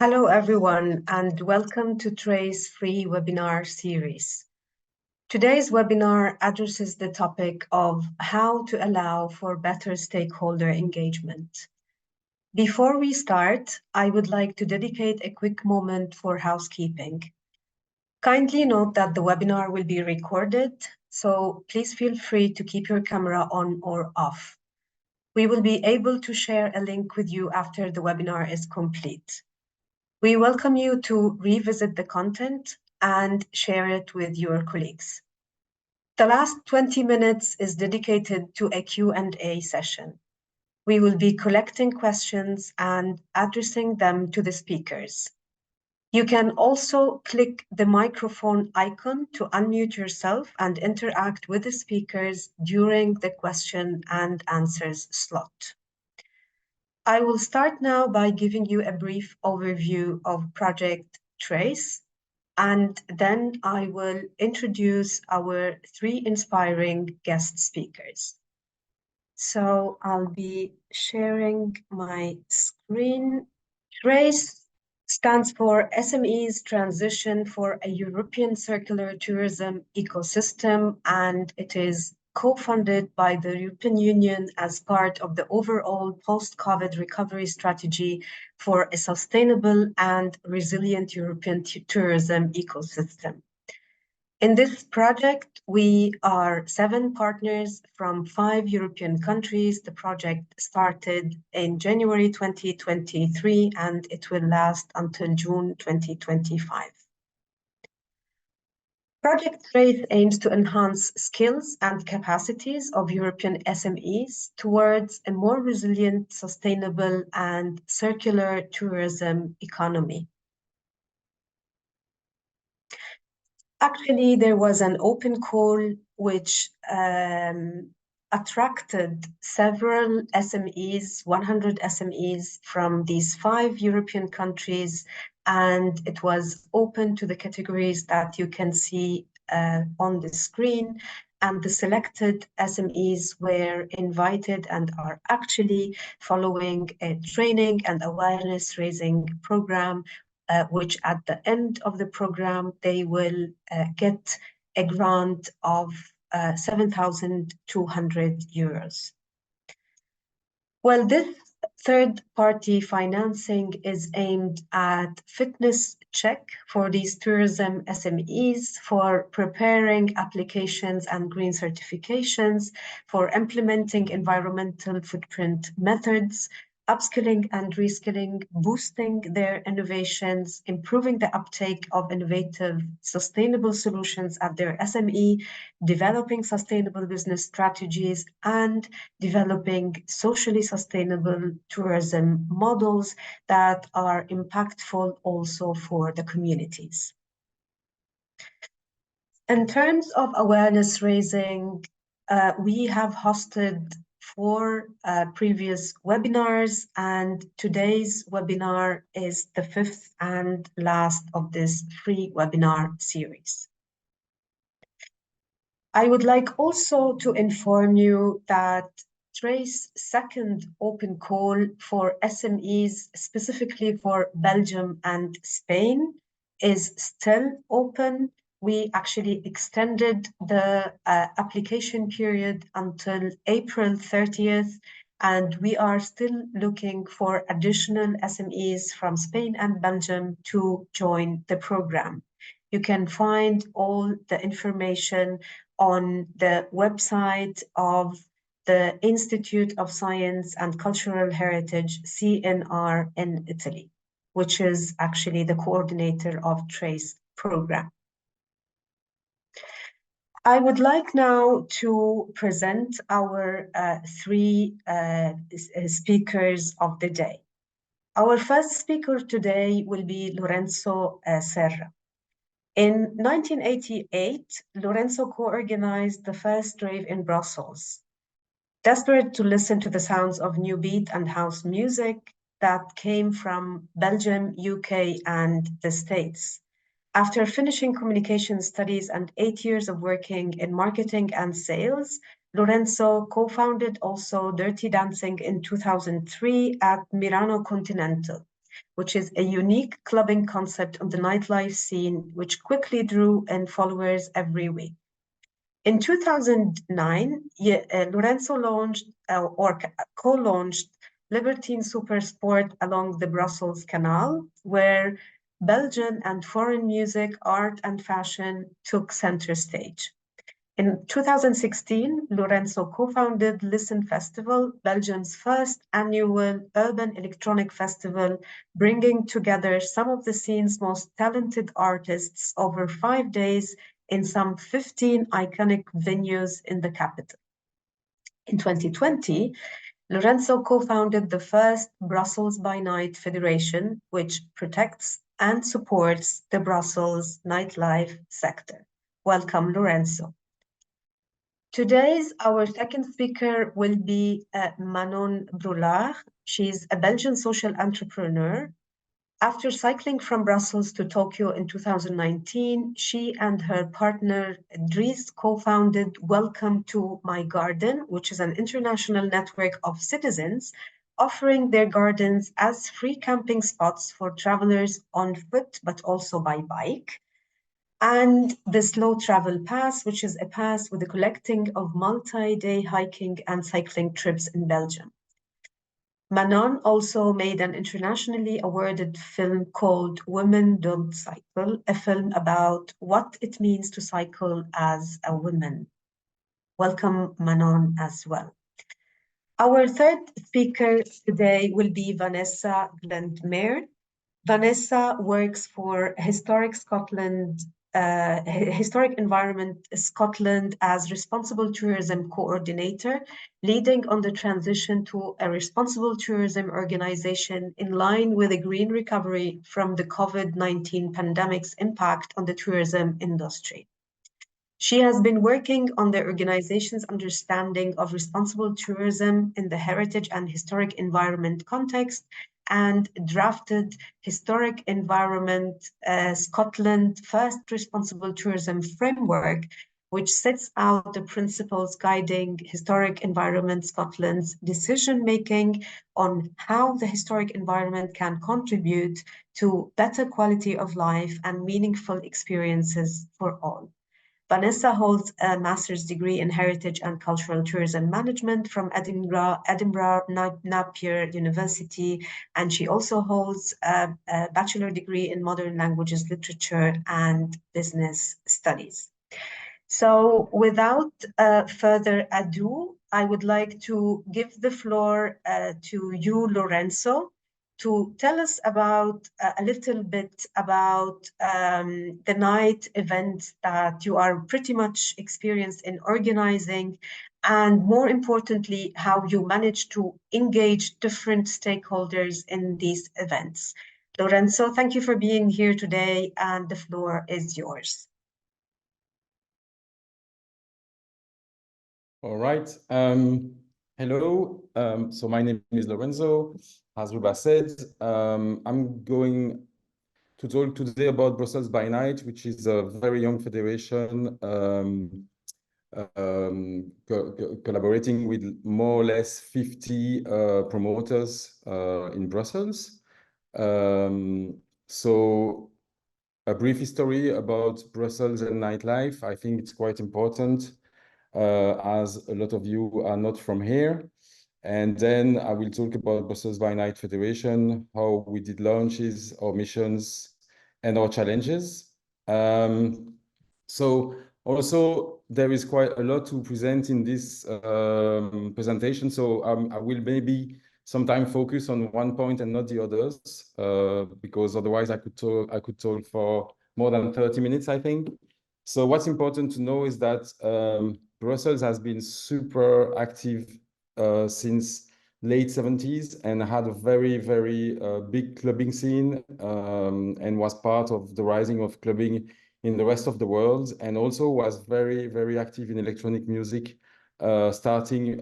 Hello, everyone, and welcome to Trey's free webinar series. Today's webinar addresses the topic of how to allow for better stakeholder engagement. Before we start, I would like to dedicate a quick moment for housekeeping. Kindly note that the webinar will be recorded, so please feel free to keep your camera on or off. We will be able to share a link with you after the webinar is complete. We welcome you to revisit the content and share it with your colleagues. The last 20 minutes is dedicated to a Q&A session. We will be collecting questions and addressing them to the speakers. You can also click the microphone icon to unmute yourself and interact with the speakers during the question and answers slot. I will start now by giving you a brief overview of Project Trace, and then I will introduce our three inspiring guest speakers. So I'll be sharing my screen. Trace stands for SMEs Transition for a European Circular Tourism Ecosystem, and it is co-funded by the European Union as part of the overall post-COVID recovery strategy for a sustainable and resilient European tourism ecosystem. In this project, we are 7 partners from 5 European countries. The project started in January 2023, and it will last until June 2025. Project Trace aims to enhance skills and capacities of European SMEs towards a more resilient, sustainable, and circular tourism economy. Actually, there was an open call which attracted several SMEs, 100 SMEs from these 5 European countries, and it was open to the categories that you can see on the screen. And the selected SMEs were invited and are actually following a training and awareness raising program, which at the end of the program, they will get a grant of 7,200 euros. Well, this third-party financing is aimed at fitness check for these tourism SMEs, for preparing applications and green certifications, for implementing environmental footprint methods, upskilling and reskilling, boosting their innovations, improving the uptake of innovative, sustainable solutions at their SME, developing sustainable business strategies, and developing socially sustainable tourism models that are impactful also for the communities. In terms of awareness raising, we have hosted 4 previous webinars, and today's webinar is the 5th and last of this free webinar series. I would like also to inform you that Trace's second open call for SMEs, specifically for Belgium and Spain, is still open. We actually extended the application period until April 30th, and we are still looking for additional SMEs from Spain and Belgium to join the program. You can find all the information on the website of the Institute of Science and Cultural Heritage, CNR, in Italy, which is actually the coordinator of Trace program. I would like now to present our 3 speakers of the day. Our first speaker today will be Lorenzo Serra. In 1988, Lorenzo co-organized the first rave in Brussels. Desperate to listen to the sounds of new beat and house music that came from Belgium, UK, and the States. After finishing communication studies and 8 years of working in marketing and sales, Lorenzo co-founded also Dirty Dancing in 2003 at Milano Continental. which is a unique clubbing concept on the nightlife scene, which quickly drew in followers every week. In 2009, Lorenzo launched or co-launched Libertine Supersport along the Brussels Canal, where Belgian and foreign music, art, and fashion took center stage. In 2016, Lorenzo co-founded Listen Festival, Belgium's first annual urban electronic festival, bringing together some of the scene's most talented artists over 5 days in some 15 iconic venues in the capital. In 2020, Lorenzo co-founded the first Brussels by Night Federation, which protects and supports the Brussels nightlife sector. Welcome, Lorenzo. Our second speaker will be Manon Brulard. She's a Belgian social entrepreneur. After cycling from Brussels to Tokyo in 2019, she and her partner Dries co-founded Welcome to My Garden, which is an international network of citizens offering their gardens as free camping spots for travelers on foot, but also by bike. And the Slow Travel Pass, which is a pass with the collecting of multi-day hiking and cycling trips in Belgium. Manon also made an internationally awarded film called Women Don't Cycle, a film about what it means to cycle as a woman. Welcome, Manon, as well. Our third speaker today will be Vanessa Glindmeier. Vanessa works for Historic Environment Scotland as Responsible Tourism Coordinator, leading on the transition to a responsible tourism organization in line with a green recovery from the COVID-19 pandemic's impact on the tourism industry. She has been working on the organization's understanding of responsible tourism in the heritage and historic environment context and drafted Historic Environment Scotland First Responsible Tourism Framework, which sets out the principles guiding Historic Environment Scotland's decision-making on how the historic environment can contribute to better quality of life and meaningful experiences for all. Vanessa holds a master's degree in Heritage and Cultural Tourism Management from Edinburgh Napier University, and she also holds a bachelor degree in Modern Languages, Literature, and Business Studies. So without further ado, I would like to give the floor to you, Lorenzo, to tell us about a little bit about the night events that you are pretty much experienced in organizing, and more importantly, how you manage to engage different stakeholders in these events. Lorenzo, thank you for being here today, and the floor is yours. All right. Hello. So my name is Lorenzo. As Ruba said, I'm going to talk today about Brussels by Night, which is a very young federation collaborating with more or less 50 promoters in Brussels. So a brief history about Brussels and nightlife. I think it's quite important as a lot of you are not from here. And then I will talk about Brussels by Night Federation, how we did launches, our missions, and our challenges. So also there is quite a lot to present in this presentation. So I will maybe sometime focus on one point and not the others, because otherwise I could talk for more than 30 minutes, I think. So what's important to know is that Brussels has been super active since late 70s and had a very, very big clubbing scene and was part of the rising of clubbing in the rest of the world, and also was very, very active in electronic music, starting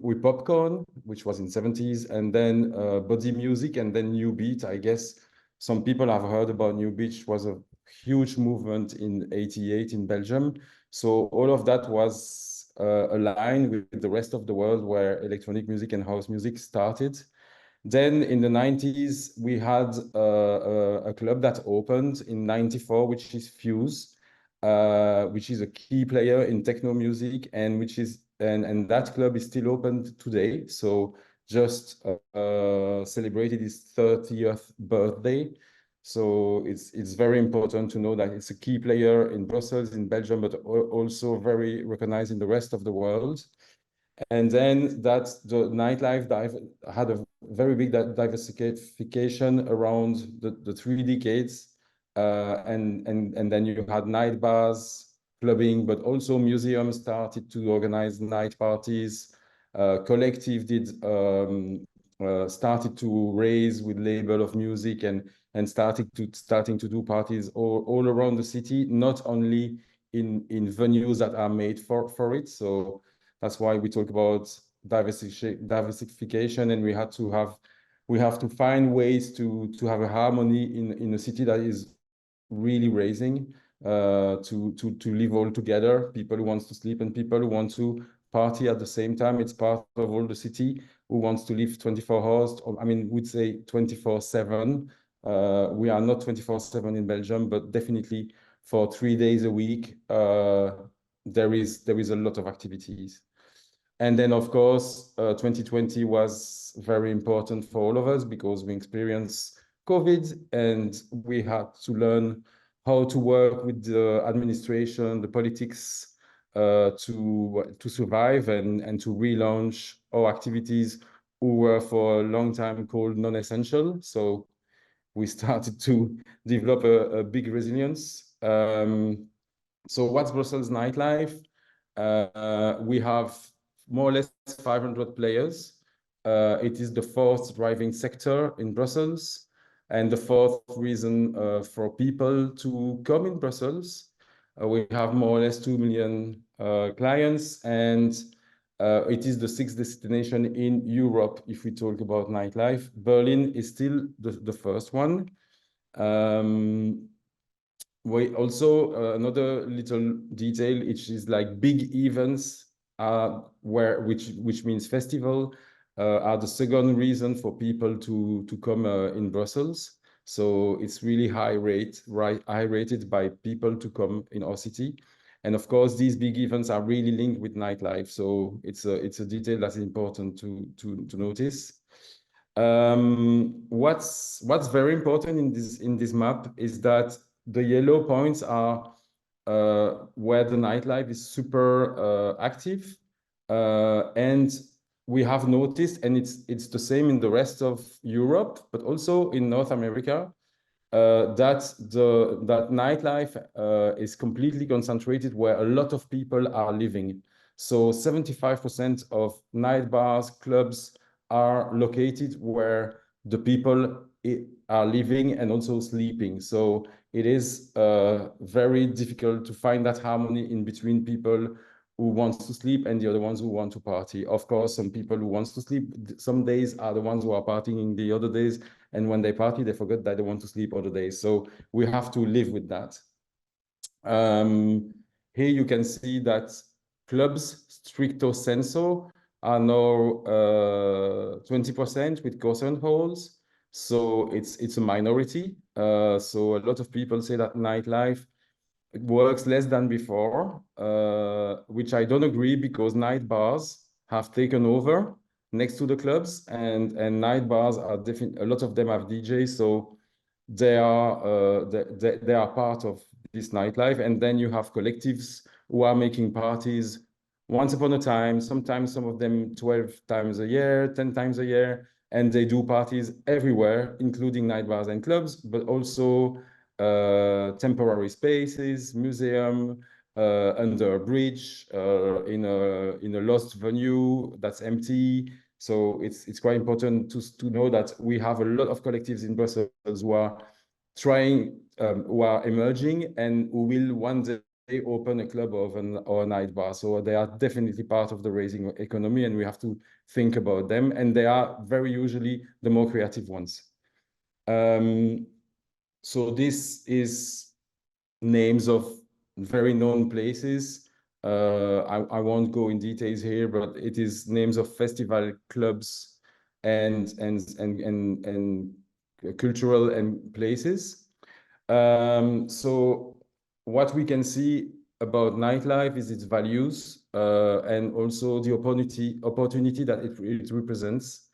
with Popcorn, which was in 70s, and then body music, and then New Beat. I guess some people have heard about New Beat, which was a huge movement in '88 in Belgium. So all of that was aligned with the rest of the world where electronic music and house music started. Then in the 90s, we had a club that opened in 94, which is Fuse, which is a key player in techno music, and and that club is still open today. So just celebrated his 30th birthday. So it's very important to know that it's a key player in Brussels, in Belgium, but also very recognized in the rest of the world. And then that the nightlife had a very big diversification around the 3 decades. And then you had night bars, clubbing, but also museums started to organize night parties. Collective started to raise with label of music and starting to do parties all around the city, not only in venues that are made for it. So that's why we talk about diversification, and we have to find ways to have a harmony in a city that is really raising to live all together. People who wants to sleep and people who want to party at the same time. It's part of all the city who wants to live 24 hours. Or, I mean, we'd say 24/7. We are not 24/7 in Belgium, but definitely for 3 days a week, there is a lot of activities. And then, of course, 2020 was very important for all of us because we experienced COVID and we had to learn how to work with the administration, the politics, to survive and to relaunch our activities who were for a long time called non-essential. So we started to develop a big resilience. So what's Brussels nightlife? We have more or less 500 players. It is the fourth driving sector in Brussels and the fourth reason for people to come in Brussels. We have more or less 2 million clients, and it is the sixth destination in Europe if we talk about nightlife. Berlin is still the first one. We also another little detail, which is like big events, which means festival, are the second reason for people to come in Brussels. So it's really high rated by people to come in our city. And of course, these big events are really linked with nightlife. So it's a detail that's important to notice. What's very important in this map is that the yellow points are where the nightlife is super active, and we have noticed, and it's the same in the rest of Europe, but also in North America, that nightlife is completely concentrated where a lot of people are living. So 75% of night bars, clubs are located where the people are living and also sleeping. So it is very difficult to find that harmony in between people who want to sleep and the other ones who want to party. Of course, some people who want to sleep, some days are the ones who are partying the other days. And when they party, they forget that they want to sleep other days. So we have to live with that. Here you can see that clubs stricto sensu are now 20% with concert halls. So it's a minority. So a lot of people say that nightlife works less than before, which I don't agree, because night bars have taken over next to the clubs, and night bars are definitely, a lot of them have DJs, so they are part of this nightlife. And then you have collectives who are making parties once upon a time, sometimes some of them 12 times a year, 10 times a year, and they do parties everywhere, including night bars and clubs, but also temporary spaces, museum, under a bridge, in a lost venue that's empty. So it's quite important to know that we have a lot of collectives in Brussels who are trying, who are emerging, and who will one day open a club or a night bar. So they are definitely part of the raising economy, and we have to think about them. And they are very usually the more creative ones. So this is names of very known places. I won't go in details here, but it is names of festival clubs and cultural and places. So what we can see about nightlife is its values and also the opportunity that it represents.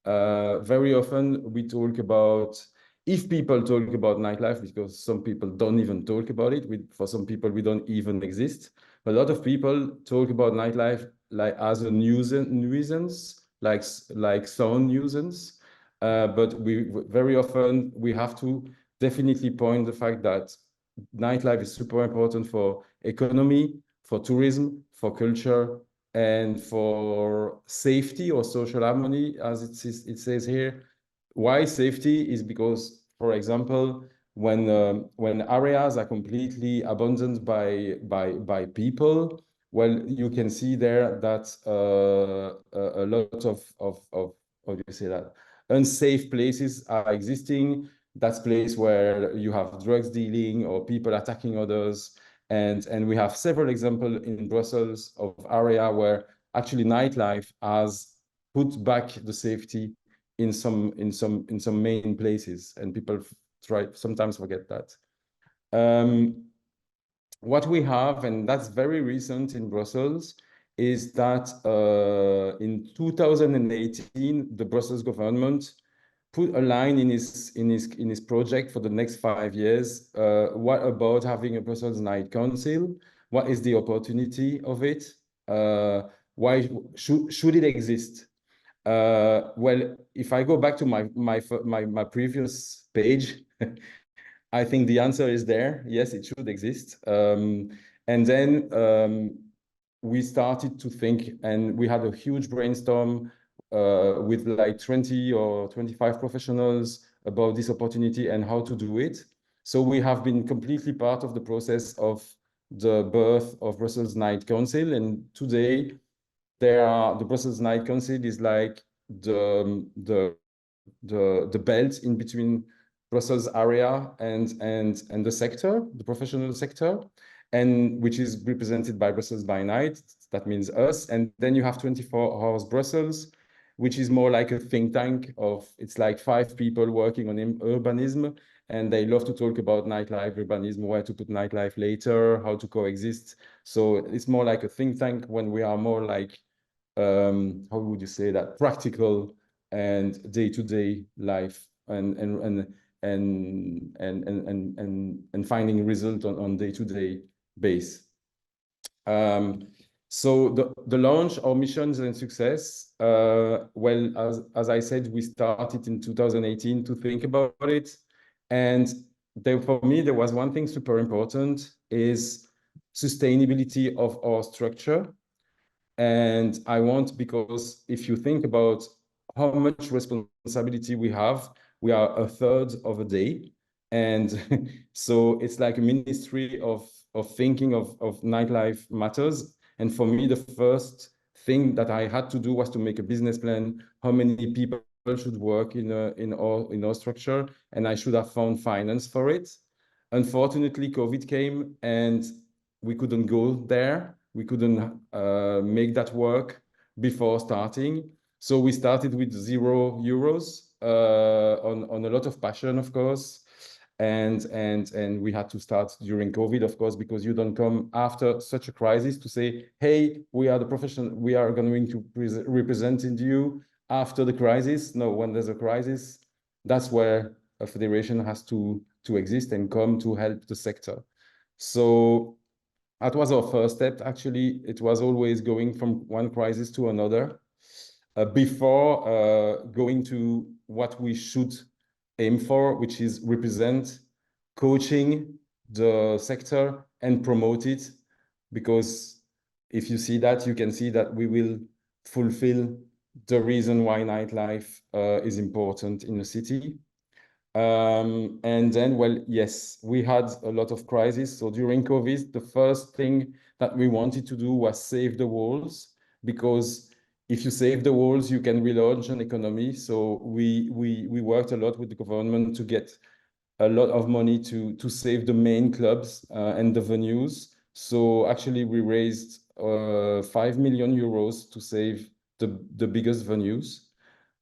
Very often we talk about, if people talk about nightlife, because some people don't even talk about it, for some people we don't even exist. A lot of people talk about nightlife like as a nuisance, like sound nuisance. But very often we have to definitely point the fact that nightlife is super important for economy, for tourism, for culture, and for safety or social harmony, as it says here. Why safety is because, for example, when areas are completely abandoned by people, well, you can see there that a lot of how do you say that, unsafe places are existing. That's place where you have drugs dealing or people attacking others. And we have several examples in Brussels of area where actually nightlife has put back the safety in some main places, and people sometimes forget that. What we have, and that's very recent in Brussels, is that in 2018, the Brussels government put a line in his project for the next 5 years. What about having a Brussels Night Council? What is the opportunity of it? Why should it exist? Well, if I go back to my previous page, I think the answer is there. Yes, it should exist. And then we started to think, and we had a huge brainstorm with like 20 or 25 professionals about this opportunity and how to do it. So we have been completely part of the process of the birth of Brussels Night Council. And today, the Brussels Night Council is like the belt in between Brussels area and the sector, the professional sector, and which is represented by Brussels by Night. That means us. And then you have 24 Hours Brussels, which is more like a think tank it's like 5 people working on urbanism, and they love to talk about nightlife, urbanism, where to put nightlife later, how to coexist. So it's more like a think tank when we are more like, how would you say that, practical and day-to-day life and finding result on day-to-day base. So the launch, our missions and success, well, as I said, we started in 2018 to think about it. And then for me, there was one thing super important, is sustainability of our structure. And I want, because if you think about how much responsibility we have, we are a third of a day. And so it's like a ministry of thinking of nightlife matters. And for me, the first thing that I had to do was to make a business plan, how many people should work in our structure, and I should have found finance for it. Unfortunately, COVID came and we couldn't go there. We couldn't make that work before starting. So we started with €0 on a lot of passion, of course. And we had to start during COVID, of course, because you don't come after such a crisis to say, hey, we are the professional, we are going to represent you after the crisis. No, when there's a crisis, that's where a federation has to exist and come to help the sector. So that was our first step. Actually, it was always going from one crisis to another before going to what we should aim for, which is represent, coaching the sector and promote it. Because if you see that, you can see that we will fulfill the reason why nightlife is important in the city. And then, well, yes, we had a lot of crises. So during COVID, the first thing that we wanted to do was save the walls, because if you save the walls, you can relaunch an economy. So we worked a lot with the government to get a lot of money to save the main clubs and the venues. So actually, we raised €5 million to save the biggest venues.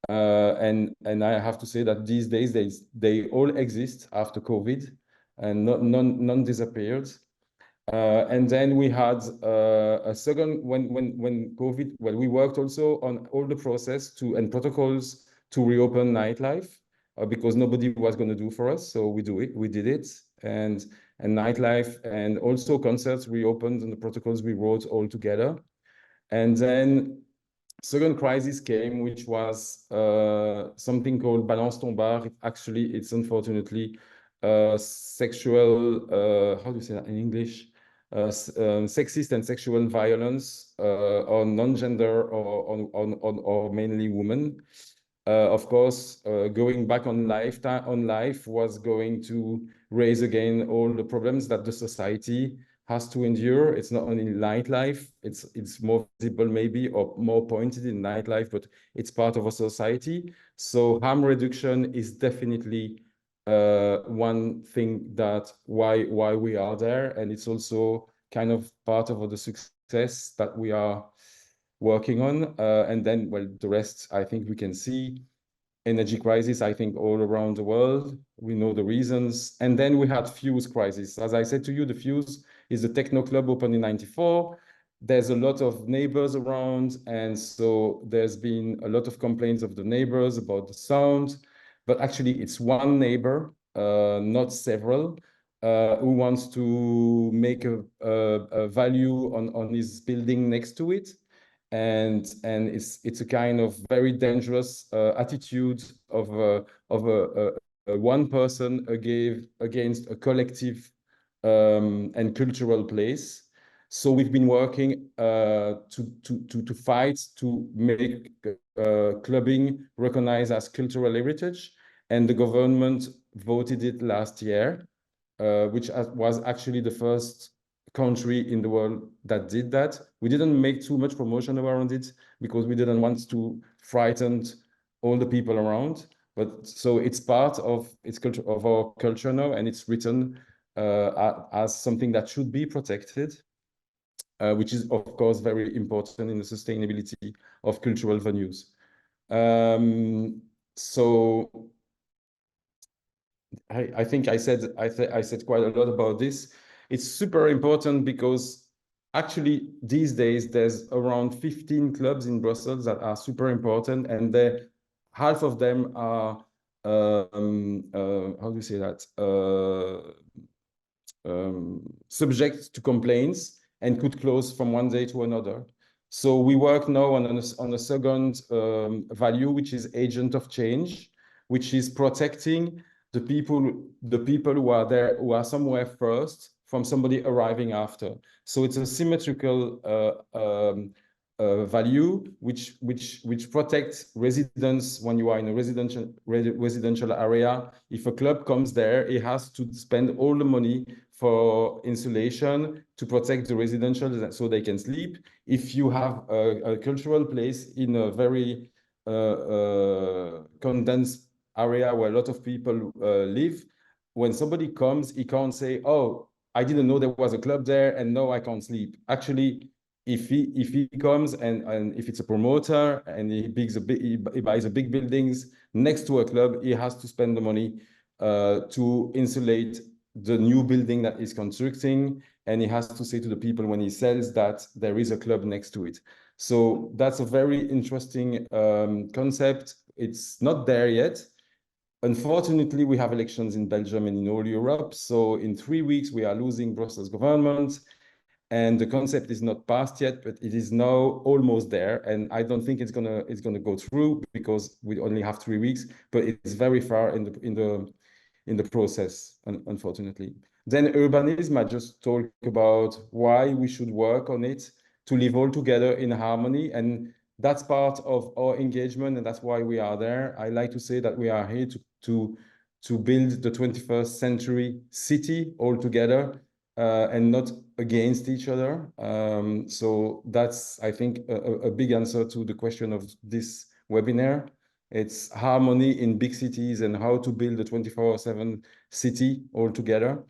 And I have to say that these days they all exist after COVID, and none disappeared. And then we had a second when COVID. Well, we worked also on all the process and protocols to reopen nightlife, because nobody was going to do for us, so we did it, and nightlife and also concerts reopened, and the protocols we wrote all together. And then second crisis came, which was something called Balance ton bar. It's unfortunately sexual, how do you say that in English? Sexist and sexual violence on non-gender or mainly women. Of course, going back on life was going to raise again all the problems that the society has to endure. It's not only nightlife, it's more visible maybe or more pointed in nightlife, but it's part of a society. So harm reduction is definitely one thing that why we are there, and it's also kind of part of the success that we are working on. And then, well, the rest I think we can see. Energy crisis, I think, all around the world. We know the reasons. And then we had Fuse crisis. As I said to you, the Fuse is a techno club opened in '94. There's a lot of neighbors around, and so there's been a lot of complaints of the neighbors about the sound. But actually, it's one neighbor, not several, who wants to make a value on his building next to it. And it's a kind of very dangerous attitude of a one person against a collective and cultural place. So we've been working to fight to make clubbing recognized as cultural heritage, and the government voted it last year, which was actually the first country in the world that did that. We didn't make too much promotion around it because we didn't want to frighten all the people around. But so it's part of our culture now, and it's written as something that should be protected, which is of course very important in the sustainability of cultural venues. So I think I said quite a lot about this. It's super important because actually these days there's around 15 clubs in Brussels that are super important, and half of them are how do you say that, subject to complaints and could close from one day to another. So we work now on a second value, which is agent of change, which is protecting the people who are there, who are somewhere first, from somebody arriving after. So it's a symmetrical value which protects residents when you are in a residential area. If a club comes there, it has to spend all the money for insulation to protect the residential so they can sleep. If you have a cultural place in a very condensed area where a lot of people live, when somebody comes, he can't say, "Oh, I didn't know there was a club there and now I can't sleep." Actually, if he comes and if it's a promoter and he buys a big buildings next to a club, he has to spend the money to insulate the new building that he's constructing, and he has to say to the people when he sells that there is a club next to it. So that's a very interesting concept. It's not there yet. Unfortunately, we have elections in Belgium and in all Europe. So in 3 weeks, we are losing Brussels government. And the concept is not passed yet, but it is now almost there. And I don't think it's gonna go through because we only have 3 weeks, but it's very far in the process, unfortunately. Then urbanism, I just talk about why we should work on it to live all together in harmony. And that's part of our engagement, and that's why we are there. I like to say that we are here to build the 21st century city all together, and not against each other. So that's, I think, a big answer to the question of this webinar. It's harmony in big cities and how to build a 24/7 city all together.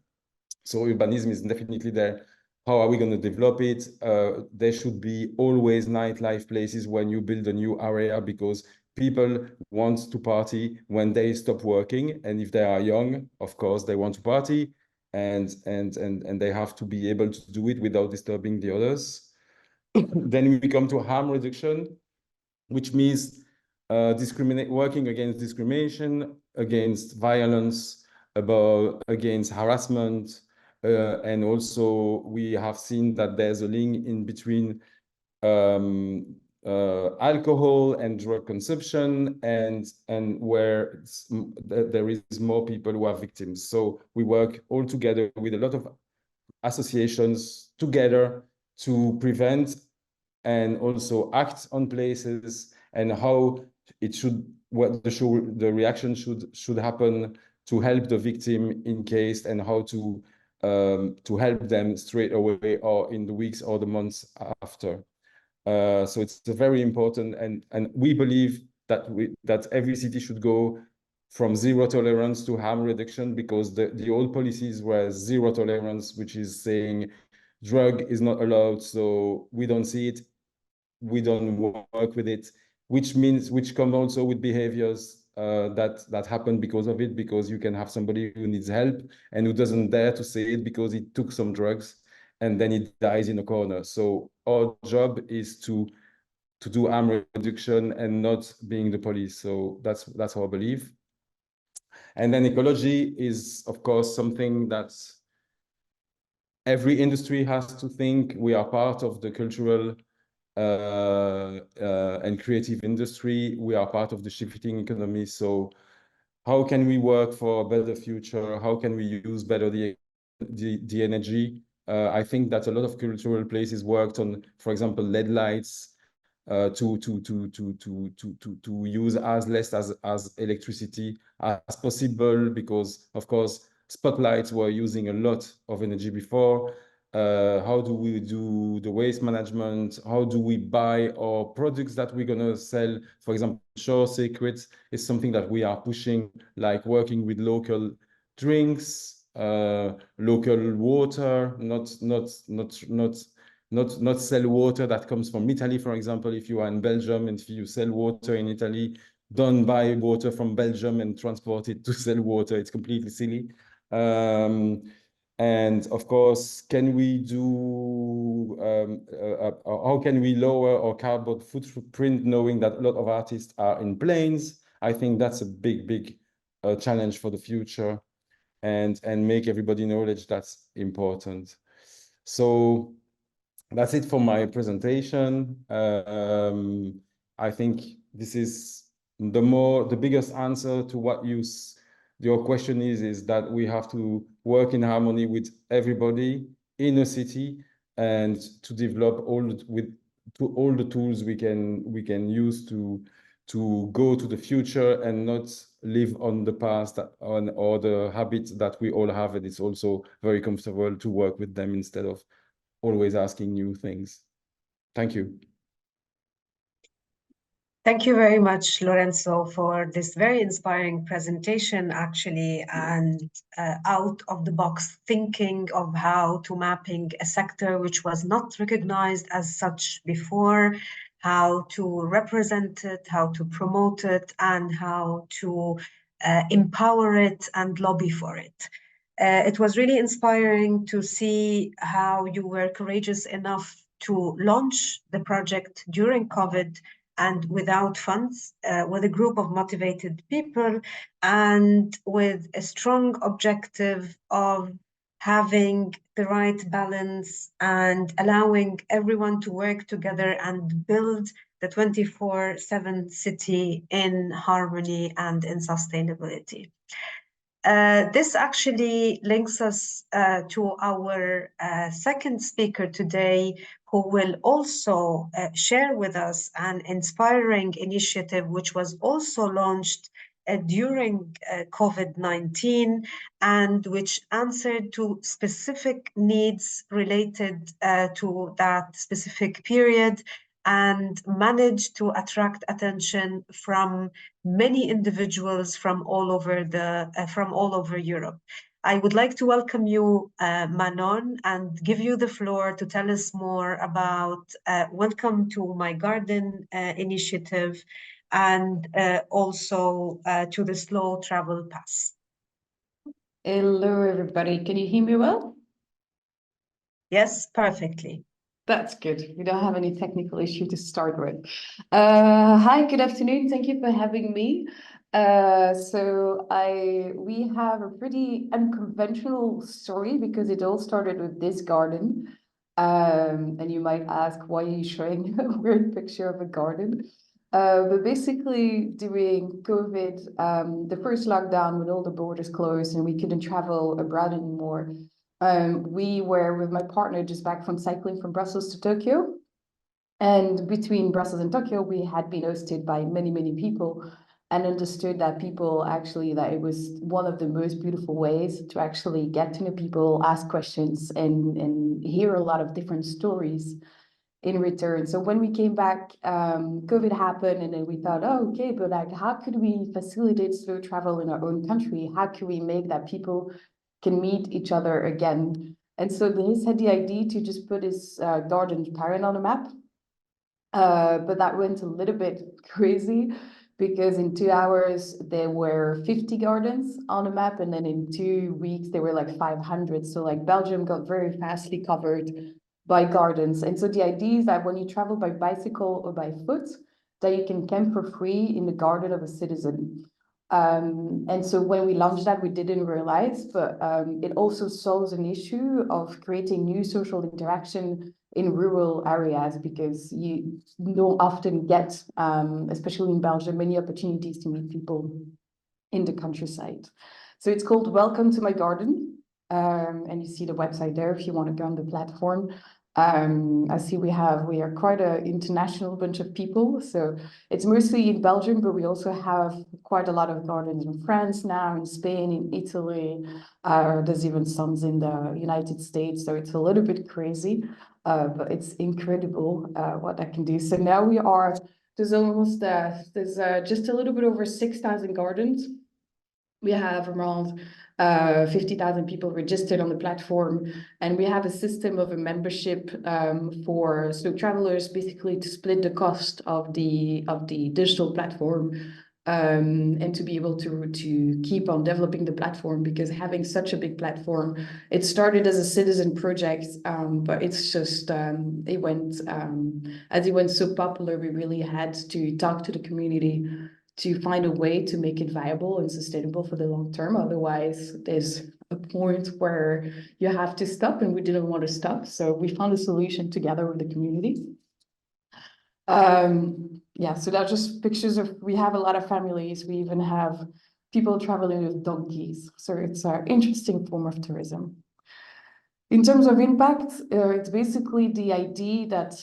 So urbanism is definitely there. How are we going to develop it? There should be always nightlife places when you build a new area, because people want to party when they stop working, and if they are young, of course, they want to party, and they have to be able to do it without disturbing the others. Then we come to harm reduction, which means working against discrimination, against violence, against harassment, and also we have seen that there's a link in between alcohol and drug consumption, and where there is more people who are victims. So we work all together with a lot of associations together to prevent and also act on places, and how it should, what the reaction should happen to help the victim in case, and how to help them straight away or in the weeks or the months after. So it's a very important, and we believe that every city should go from zero tolerance to harm reduction, because the old policies were zero tolerance, which is saying drug is not allowed, so we don't see it, we don't work with it, which come also with behaviors that happen because of it, because you can have somebody who needs help and who doesn't dare to say it because he took some drugs, and then he dies in a corner. So our job is to do harm reduction and not being the police. So that's our belief. And then ecology is, of course, something that every industry has to think. We are part of the cultural and creative industry. We are part of the shifting economy. So how can we work for a better future? How can we use better the energy? I think that a lot of cultural places worked on, for example, LED lights, to use as less as electricity as possible, because of course spotlights were using a lot of energy before. How do we do the waste management? How do we buy our products that we're gonna sell? For example, Shore Secrets is something that we are pushing, like working with local drinks, local water, not sell water that comes from Italy. For example, if you are in Belgium and if you sell water in Italy, don't buy water from Belgium and transport it to sell water. It's completely silly. And of course, can we do, how can we lower our carbon footprint, knowing that a lot of artists are in planes? I think that's a big challenge for the future, and make everybody knowledge that's important. So that's it for my presentation. I think this is the biggest answer to what your question is that we have to work in harmony with everybody in a city, and to develop all the tools we can use to go to the future and not live on the past or the habits that we all have. And it's also very comfortable to work with them instead of always asking new things. Thank you. Thank you very much, Lorenzo, for this very inspiring presentation, actually, and out of the box thinking of how to mapping a sector which was not recognized as such before, how to represent it, how to promote it, and how to empower it and lobby for it. It was really inspiring to see how you were courageous enough to launch the project during COVID and without funds, with a group of motivated people, and with a strong objective of having the right balance and allowing everyone to work together and build the 24/7 city in harmony and in sustainability. This actually links us to our second speaker today, who will also share with us an inspiring initiative which was also launched during COVID-19, and which answered to specific needs related to that specific period, and managed to attract attention from many individuals from all over Europe. I would like to welcome you, Manon, and give you the floor to tell us more about Welcome to My Garden initiative, and also to the slow travel pass. Hello, everybody. Can you hear me well? Yes, perfectly. That's good. We don't have any technical issue to start with. Hi, good afternoon. Thank you for having me. We have a pretty unconventional story because it all started with this garden. And you might ask, why are you showing a weird picture of a garden? But basically, during COVID, the first lockdown, when all the borders closed and we couldn't travel abroad anymore, we were with my partner just back from cycling from Brussels to Tokyo. And between Brussels and Tokyo, we had been hosted by many, many people and understood that that it was one of the most beautiful ways to actually get to know people, ask questions, and hear a lot of different stories in return. So when we came back, COVID happened, and then we thought, oh, okay, but like, how could we facilitate slow travel in our own country? How can we make that people can meet each other again? And so he had the idea to just put his garden parent on a map. But that went a little bit crazy because in 2 hours there were 50 gardens on a map, and then in 2 weeks there were like 500. So like Belgium got very fastly covered by gardens. And so the idea is that when you travel by bicycle or by foot, that you can camp for free in the garden of a citizen. And so when we launched that, we didn't realize, but it also solves an issue of creating new social interaction in rural areas, because you don't often get, especially in Belgium, many opportunities to meet people in the countryside. So it's called Welcome to My Garden. And you see the website there if you want to go on the platform. I see we are quite an international bunch of people. So it's mostly in Belgium, but we also have quite a lot of gardens in France now, in Spain, in Italy. There's even some in the United States. So it's a little bit crazy, but it's incredible what I can do. So now there's just a little bit over 6,000 gardens. We have around 50,000 people registered on the platform, and we have a system of a membership for slow travelers, basically to split the cost of the digital platform, and to be able to keep on developing the platform, because having such a big platform, it started as a citizen project, but it's just as it went so popular, we really had to talk to the community to find a way to make it viable and sustainable for the long term. Otherwise, there's a point where you have to stop, and we didn't want to stop. So we found a solution together with the community. Yeah, so that's just pictures of, we have a lot of families. We even have people traveling with donkeys. So it's an interesting form of tourism. In terms of impact, it's basically the idea that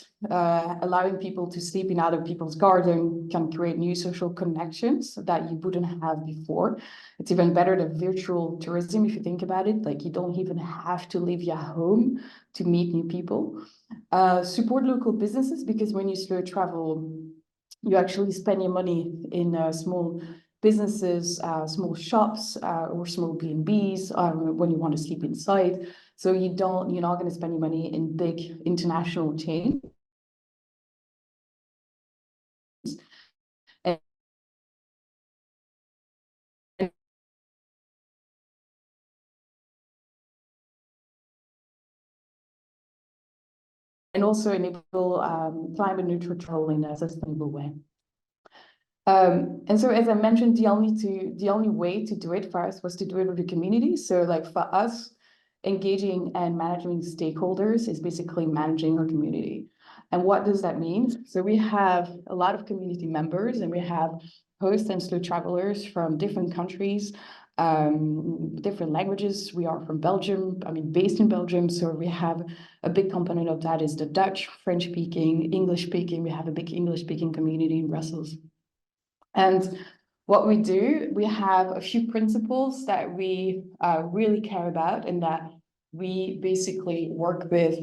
allowing people to sleep in other people's garden can create new social connections that you wouldn't have before. It's even better than virtual tourism, if you think about it. Like, you don't even have to leave your home to meet new people. Support local businesses, because when you slow travel, you actually spend your money in small businesses, small shops, or small B&Bs when you want to sleep inside. So you're not going to spend your money in big international chains. And also enable climate neutral travel in a sustainable way. And so, as I mentioned, the only way to do it for us was to do it with the community. So like for us, engaging and managing stakeholders is basically managing our community. And what does that mean? So we have a lot of community members, and we have hosts and slow travelers from different countries, different languages. We are from Belgium, based in Belgium. So we have a big component of that is the Dutch, French speaking, English speaking. We have a big English speaking community in Brussels. And what we do, we have a few principles that we really care about and that we basically work with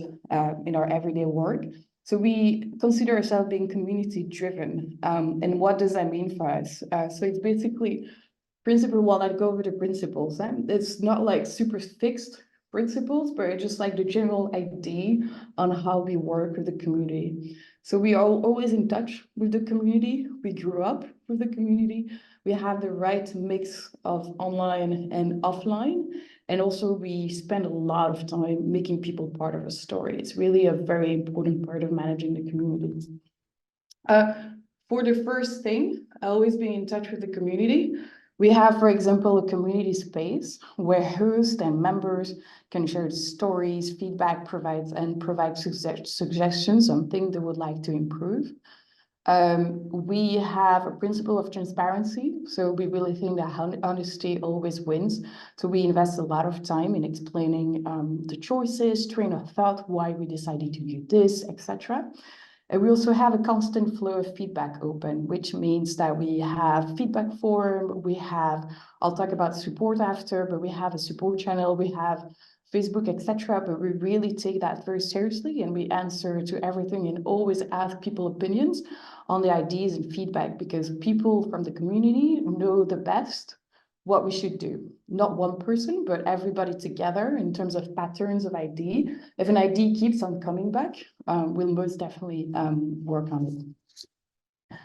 in our everyday work. So we consider ourselves being community driven. And what does that mean for us? So it's basically principle one. I'd go over the principles. It's not like super fixed principles, but it's just like the general idea on how we work with the community. So we are always in touch with the community. We grew up for the community. We have the right mix of online and offline. And also we spend a lot of time making people part of a story. It's really a very important part of managing the community. For the first thing, always being in touch with the community. We have, for example, a community space where hosts and members can share stories, feedback, provide suggestions on things they would like to improve. We have a principle of transparency. So we really think that honesty always wins. So we invest a lot of time in explaining the choices, train of thought, why we decided to do this, etc. And we also have a constant flow of feedback open, which means that we have feedback form, I'll talk about support after, but we have a support channel, we have Facebook, etc. But we really take that very seriously and we answer to everything and always ask people opinions on the ideas and feedback, because people from the community know the best what we should do. Not one person, but everybody together in terms of patterns of idea. If an idea keeps on coming back, we'll most definitely work on it.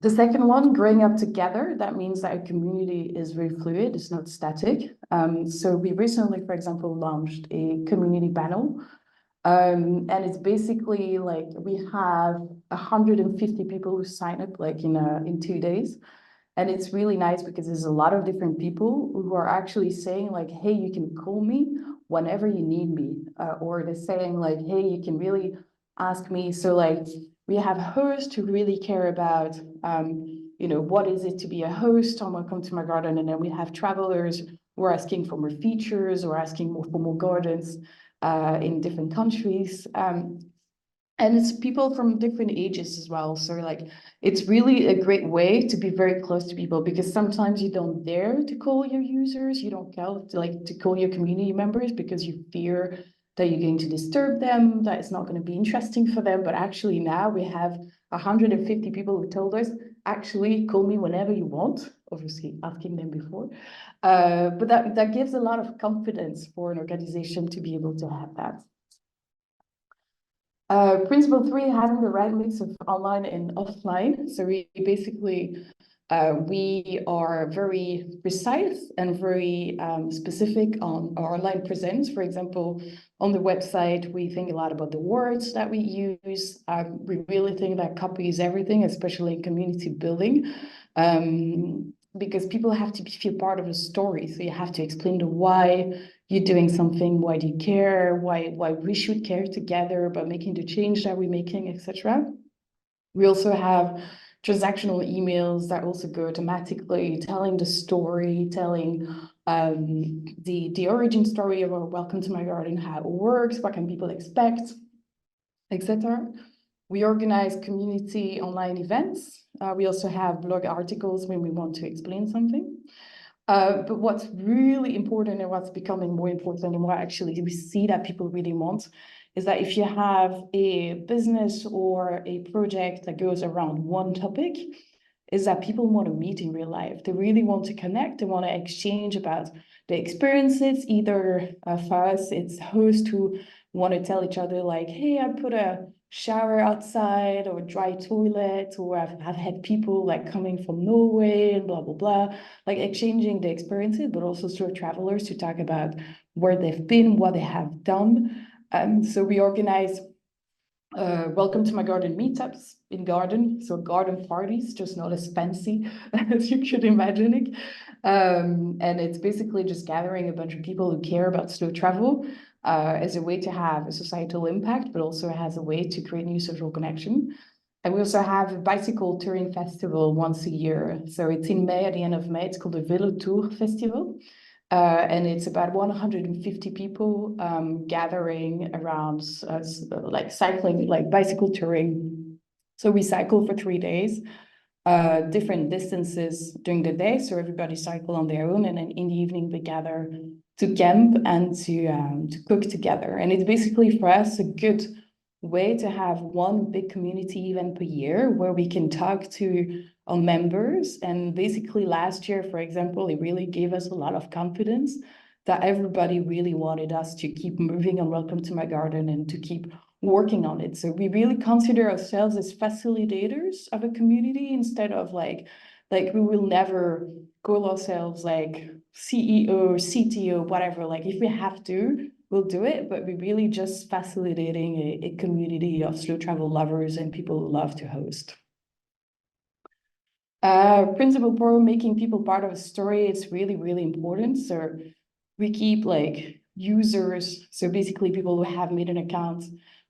The second one, growing up together, that means that a community is very fluid, it's not static. So we recently, for example, launched a community panel. And it's basically like we have 150 people who sign up like in 2 days. And it's really nice because there's a lot of different people who are actually saying like, hey, you can call me whenever you need me. Or they're saying like, hey, you can really ask me. So like we have hosts who really care about, what is it to be a host on Welcome to My Garden? And then we have travelers who are asking for more features or asking for more gardens in different countries. And it's people from different ages as well. So like, it's really a great way to be very close to people, because sometimes you don't dare to call your users, you don't to call your community members because you fear that you're going to disturb them, that it's not going to be interesting for them. But actually now we have 150 people who told us, actually call me whenever you want, obviously asking them before. But that gives a lot of confidence for an organization to be able to have that. Principle 3, having the right mix of online and offline. So we basically, we are very precise and very specific on our online presence. For example, on the website, we think a lot about the words that we use. We really think that copy is everything, especially in community building. Because people have to feel part of a story. So you have to explain the why you're doing something, why do you care, why we should care together about making the change that we're making, etc. We also have transactional emails that also go automatically, telling the story, telling the origin story of our Welcome to My Garden, how it works, what can people expect, etc. We organize community online events. We also have blog articles when we want to explain something. But what's really important and what's becoming more important and what actually we see that people really want is that if you have a business or a project that goes around one topic, is that people want to meet in real life. They really want to connect. They want to exchange about the experiences. Either for us, it's hosts who want to tell each other like, hey, I put a shower outside or dry toilet, or I've had people like coming from Norway and blah, blah, blah, like exchanging the experiences, but also sort of travelers to talk about where they've been, what they have done. So we organize Welcome to My Garden meetups in garden, so garden parties, just not as fancy as you could imagine it. And it's basically just gathering a bunch of people who care about slow travel as a way to have a societal impact, but also as a way to create new social connection. And we also have a bicycle touring festival once a year. So it's in May, at the end of May. It's called the Velo Tour Festival. And it's about 150 people gathering around like cycling, like bicycle touring. So we cycle for 3 days, different distances during the day. So everybody cycle on their own, and then in the evening they gather to camp and to cook together. And it's basically for us a good way to have one big community event per year where we can talk to our members. And basically last year, for example, it really gave us a lot of confidence that everybody really wanted us to keep moving on Welcome to My Garden and to keep working on it. So we really consider ourselves as facilitators of a community instead of like we will never call ourselves like CEO, CTO, whatever. Like if we have to, we'll do it, but we're really just facilitating a community of slow travel lovers and people who love to host. Principle for making people part of a story, it's really, really important. So we keep like users, so basically people who have made an account,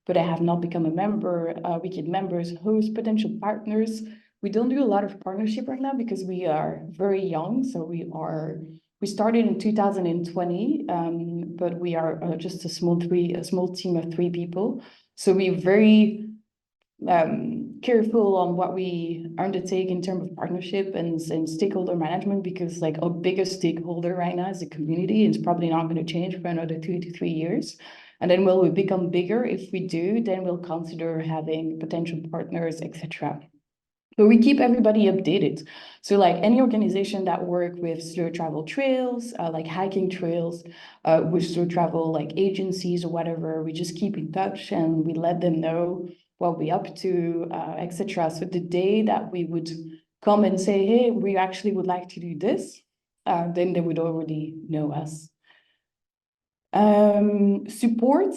but I have not become a member. We keep members, hosts, potential partners. We don't do a lot of partnership right now because we are very young. So we started in 2020, but we are just a small team of 3 people. So we're very careful on what we undertake in terms of partnership and stakeholder management, because like our biggest stakeholder right now is the community. It's probably not going to change for another 2 to 3 years. And then will we become bigger? If we do, then we'll consider having potential partners, etc. But we keep everybody updated. So like any organization that work with slow travel trails, like hiking trails, with slow travel like agencies or whatever, we just keep in touch and we let them know what we're up to, etc. So the day that we would come and say, hey, we actually would like to do this, then they would already know us. Support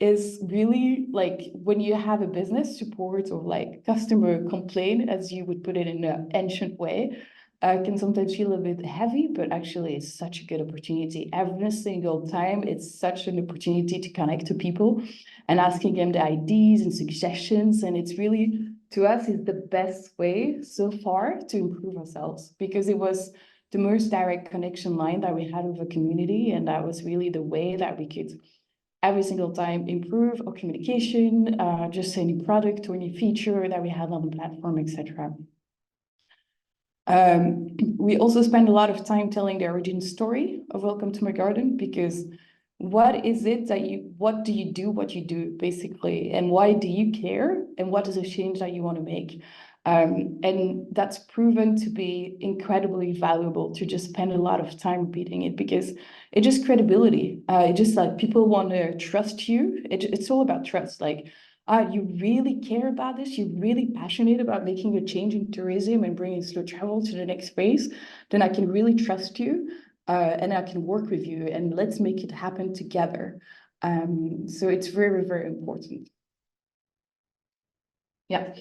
is really like when you have a business, support or like customer complaint, as you would put it in an ancient way, can sometimes feel a bit heavy, but actually it's such a good opportunity. Every single time, it's such an opportunity to connect to people and asking them the ideas and suggestions. And it's really, to us, is the best way so far to improve ourselves, because it was the most direct connection line that we had with the community. And that was really the way that we could every single time improve our communication, just any product or any feature that we had on the platform, etc. We also spend a lot of time telling the origin story of Welcome to My Garden, because what is it that what do you do basically, and why do you care, and what is a change that you want to make? And that's proven to be incredibly valuable, to just spend a lot of time repeating it, because it just credibility. It just like people want to trust you. It's all about trust. Like, you really care about this, you're really passionate about making a change in tourism and bringing slow travel to the next phase, then I can really trust you, and I can work with you, and let's make it happen together. So it's very, very important. Yeah.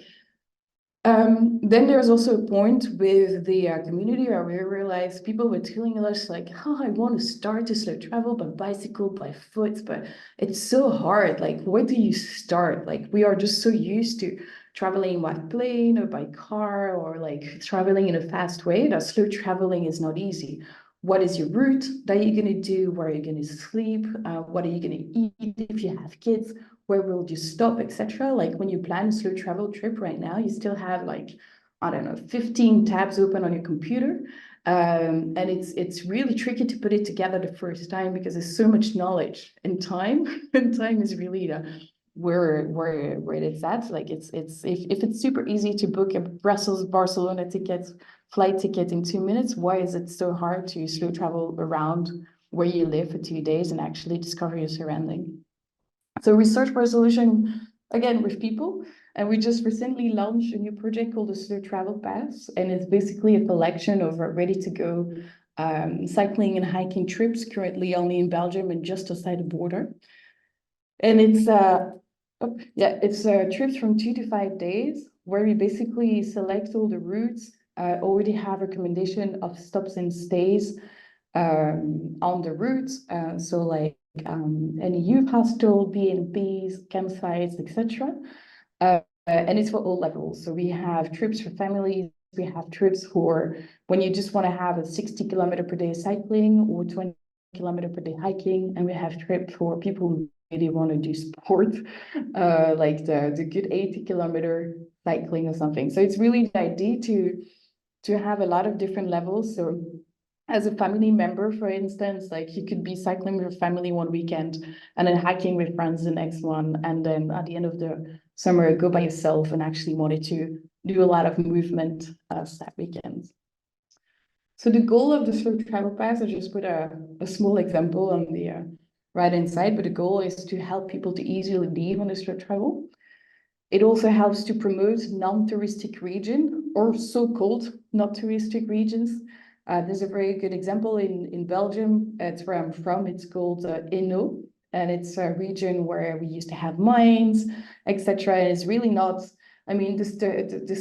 Then there's also a point with the community where we realized people were telling us like, oh, I want to start to slow travel by bicycle, by foot, but it's so hard. Like, where do you start? Like, we are just so used to traveling by plane or by car, or like traveling in a fast way, that slow traveling is not easy. What is your route that you're going to do? Where are you going to sleep? What are you going to eat if you have kids? Where will you stop, etc. Like when you plan a slow travel trip right now, you still have like, I don't know, 15 tabs open on your computer. And it's really tricky to put it together the first time, because there's so much knowledge and time. And time is really where it's at. Like if it's super easy to book a Brussels Barcelona flight ticket in 2 minutes, why is it so hard to slow travel around where you live for 2 days and actually discover your surrounding? So we search for a solution again with people, and we just recently launched a new project called the Slow Travel Pass, and it's basically a collection of our ready-to-go cycling and hiking trips, currently only in Belgium and just outside the border. And it's trips from 2 to 5 days, where we basically select all the routes, already have recommendation of stops and stays on the routes. So like any youth hostel, B&Bs, campsites, etc. And it's for all levels. So we have trips for families, we have trips for when you just want to have a 60 kilometer per day cycling or 20 kilometer per day hiking, and we have trips for people who really want to do sport, like the good 80 kilometer cycling or something. So it's really the idea to have a lot of different levels. So as a family member, for instance, like you could be cycling with your family one weekend and then hiking with friends the next one. And then at the end of the summer, go by yourself and actually wanted to do a lot of movement that weekend. So the goal of the Slow Travel Pass, I just put a small example on right-hand side, but the goal is to help people to easily leave on the slow travel. It also helps to promote non-touristic region or so-called not touristic regions. There's a very good example in Belgium. It's where I'm from. It's called Hainaut, and it's a region where we used to have mines, etc. And it's really not. I mean, the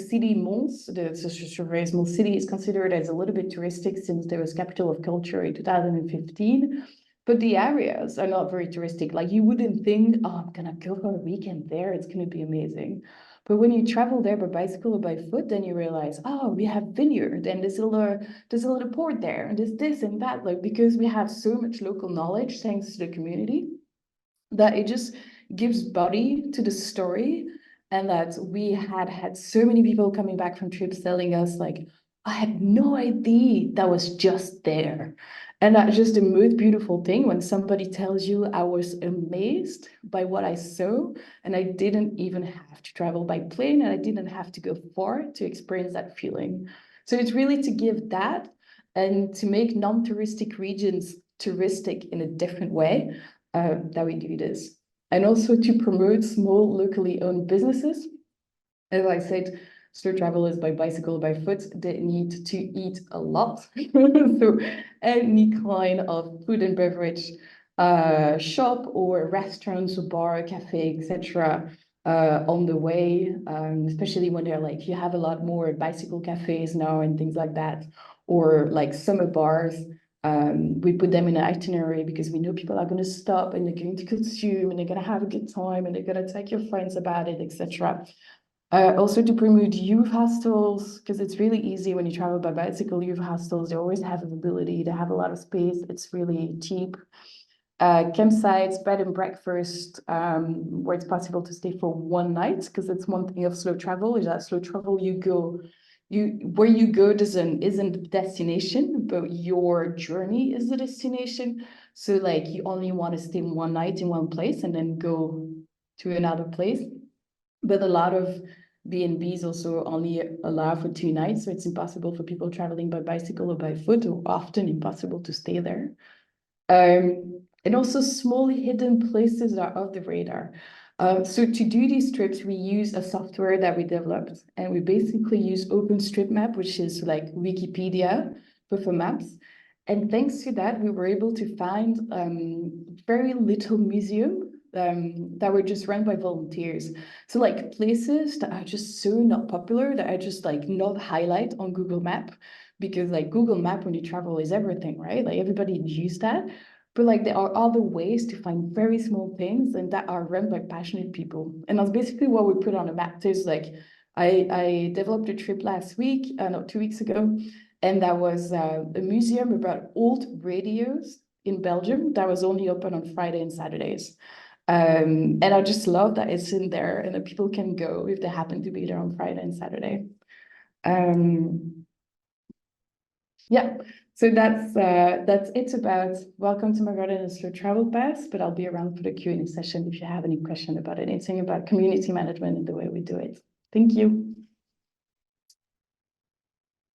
city Mons, it's a very small city, is considered as a little bit touristic since there was capital of culture in 2015. But the areas are not very touristic. Like you wouldn't think, oh, I'm gonna go for a weekend there. It's gonna be amazing. But when you travel there by bicycle or by foot, then you realize, oh, we have vineyard and there's a little port there and there's this and that. Like because we have so much local knowledge thanks to the community that it just gives body to the story. And that we had so many people coming back from trips telling us like, I had no idea that was just there. And that's just the most beautiful thing when somebody tells you, I was amazed by what I saw, and I didn't even have to travel by plane, and I didn't have to go far to experience that feeling. So it's really to give that and to make non-touristic regions touristic in a different way that we do this. And also to promote small locally owned businesses. As I said, slow travelers by bicycle, by foot, they need to eat a lot. So any kind of food and beverage shop or restaurants or bar, cafe, etc. On the way, especially when they're like, you have a lot more bicycle cafes now and things like that, or like summer bars. We put them in an itinerary because we know people are going to stop and they're going to consume and they're going to have a good time and they're going to tell your friends about it, etc. Also to promote youth hostels, because it's really easy when you travel by bicycle. Youth hostels, they always have availability, they have a lot of space, it's really cheap. Campsites, bed and breakfast, where it's possible to stay for one night, because it's one thing of slow travel, is that slow travel where you go isn't the destination, but your journey is the destination. So like you only want to stay one night in one place and then go to another place. But a lot of B&Bs also only allow for 2 nights, so it's impossible for people traveling by bicycle or by foot, or often impossible to stay there. And also small hidden places are off the radar. So to do these trips, we use a software that we developed, and we basically use OpenStreetMap, which is like Wikipedia, but for maps. And thanks to that, we were able to find very little museum that were just run by volunteers. So like places that are just so not popular, that are just like not highlight on Google Map, because like Google Map when you travel is everything, right? Like everybody use that. But like there are other ways to find very small things and that are run by passionate people. And that's basically what we put on a map. There's like, I developed a trip last week, no, 2 weeks ago, and that was a museum about old radios in Belgium that was only open on Friday and Saturdays. And I just love that it's in there and that people can go if they happen to be there on Friday and Saturday. Yeah, so that's it about Welcome to my garden and slow travel pass, but I'll be around for the Q&A session if you have any question about anything about community management and the way we do it. Thank you.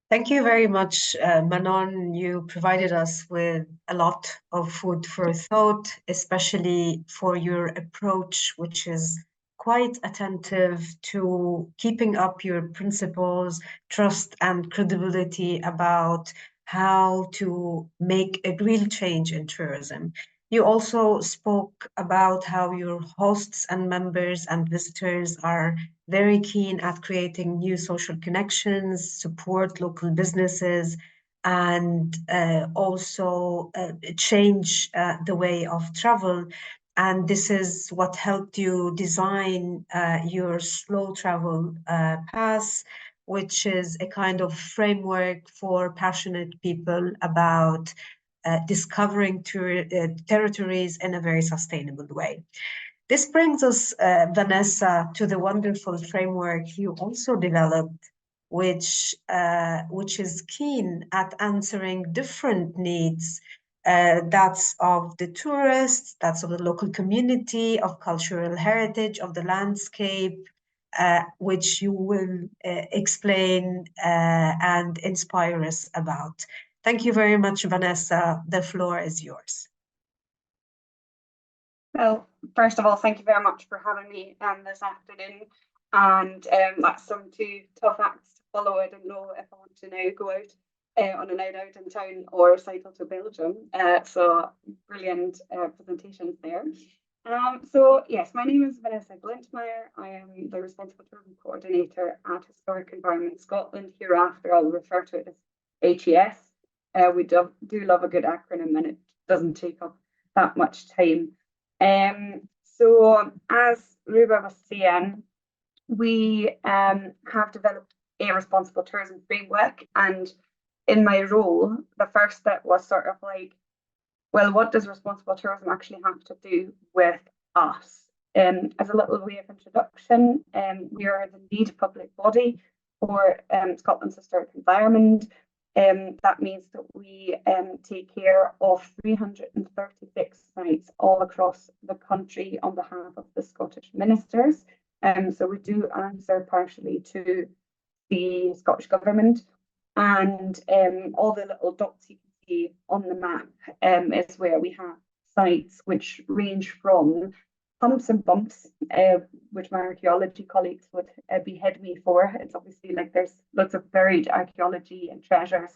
Thank you very much, Manon. You provided us with a lot of food for thought, especially for your approach, which is quite attentive to keeping up your principles, trust, and credibility about how to make a real change in tourism. You also spoke about how your hosts and members and visitors are very keen at creating new social connections, support local businesses, and also change the way of travel. And this is what helped you design your slow travel pass, which is a kind of framework for passionate people about discovering territories in a very sustainable way. This brings us, Vanessa, to the wonderful framework you also developed, which is keen at answering different needs. That's of the tourists, that's of the local community, of cultural heritage, of the landscape, which you will explain and inspire us about. Thank you very much, Vanessa. The floor is yours. Well, first of all, thank you very much for having me this afternoon. And that's some two tough acts to follow. I don't know if I want to now go out on a night out in town or cycle to Belgium. So brilliant presentations there. So yes, my name is Vanessa Glindmeier. I am the Responsible Tourism Coordinator at Historic Environment Scotland. Hereafter, I'll refer to it as HES. We do love a good acronym, and it doesn't take up that much time. So as Ruba was saying, we have developed a responsible tourism framework, and in my role, the first step was sort of like, well, what does responsible tourism actually have to do with us? As a little way of introduction, we are the lead public body for Scotland's historic environment. That means that we take care of 336 sites all across the country on behalf of the Scottish ministers. So we do answer partially to the Scottish Government, and all the little dots you can see on the map is where we have sites which range from humps and bumps, which my archaeology colleagues would behead me for. It's obviously like there's lots of buried archaeology and treasures,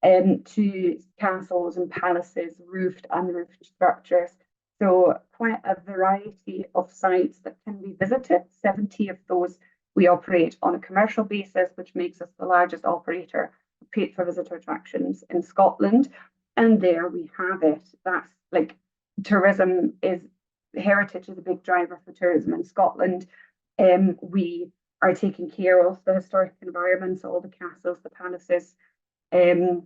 to castles and palaces, roofed, unroofed structures. So quite a variety of sites that can be visited. 70 of those we operate on a commercial basis, which makes us the largest operator of paid for visitor attractions in Scotland. And there we have it. That's like tourism is, heritage is a big driver for tourism in Scotland. We are taking care of the historic environments, all the castles, the palaces, and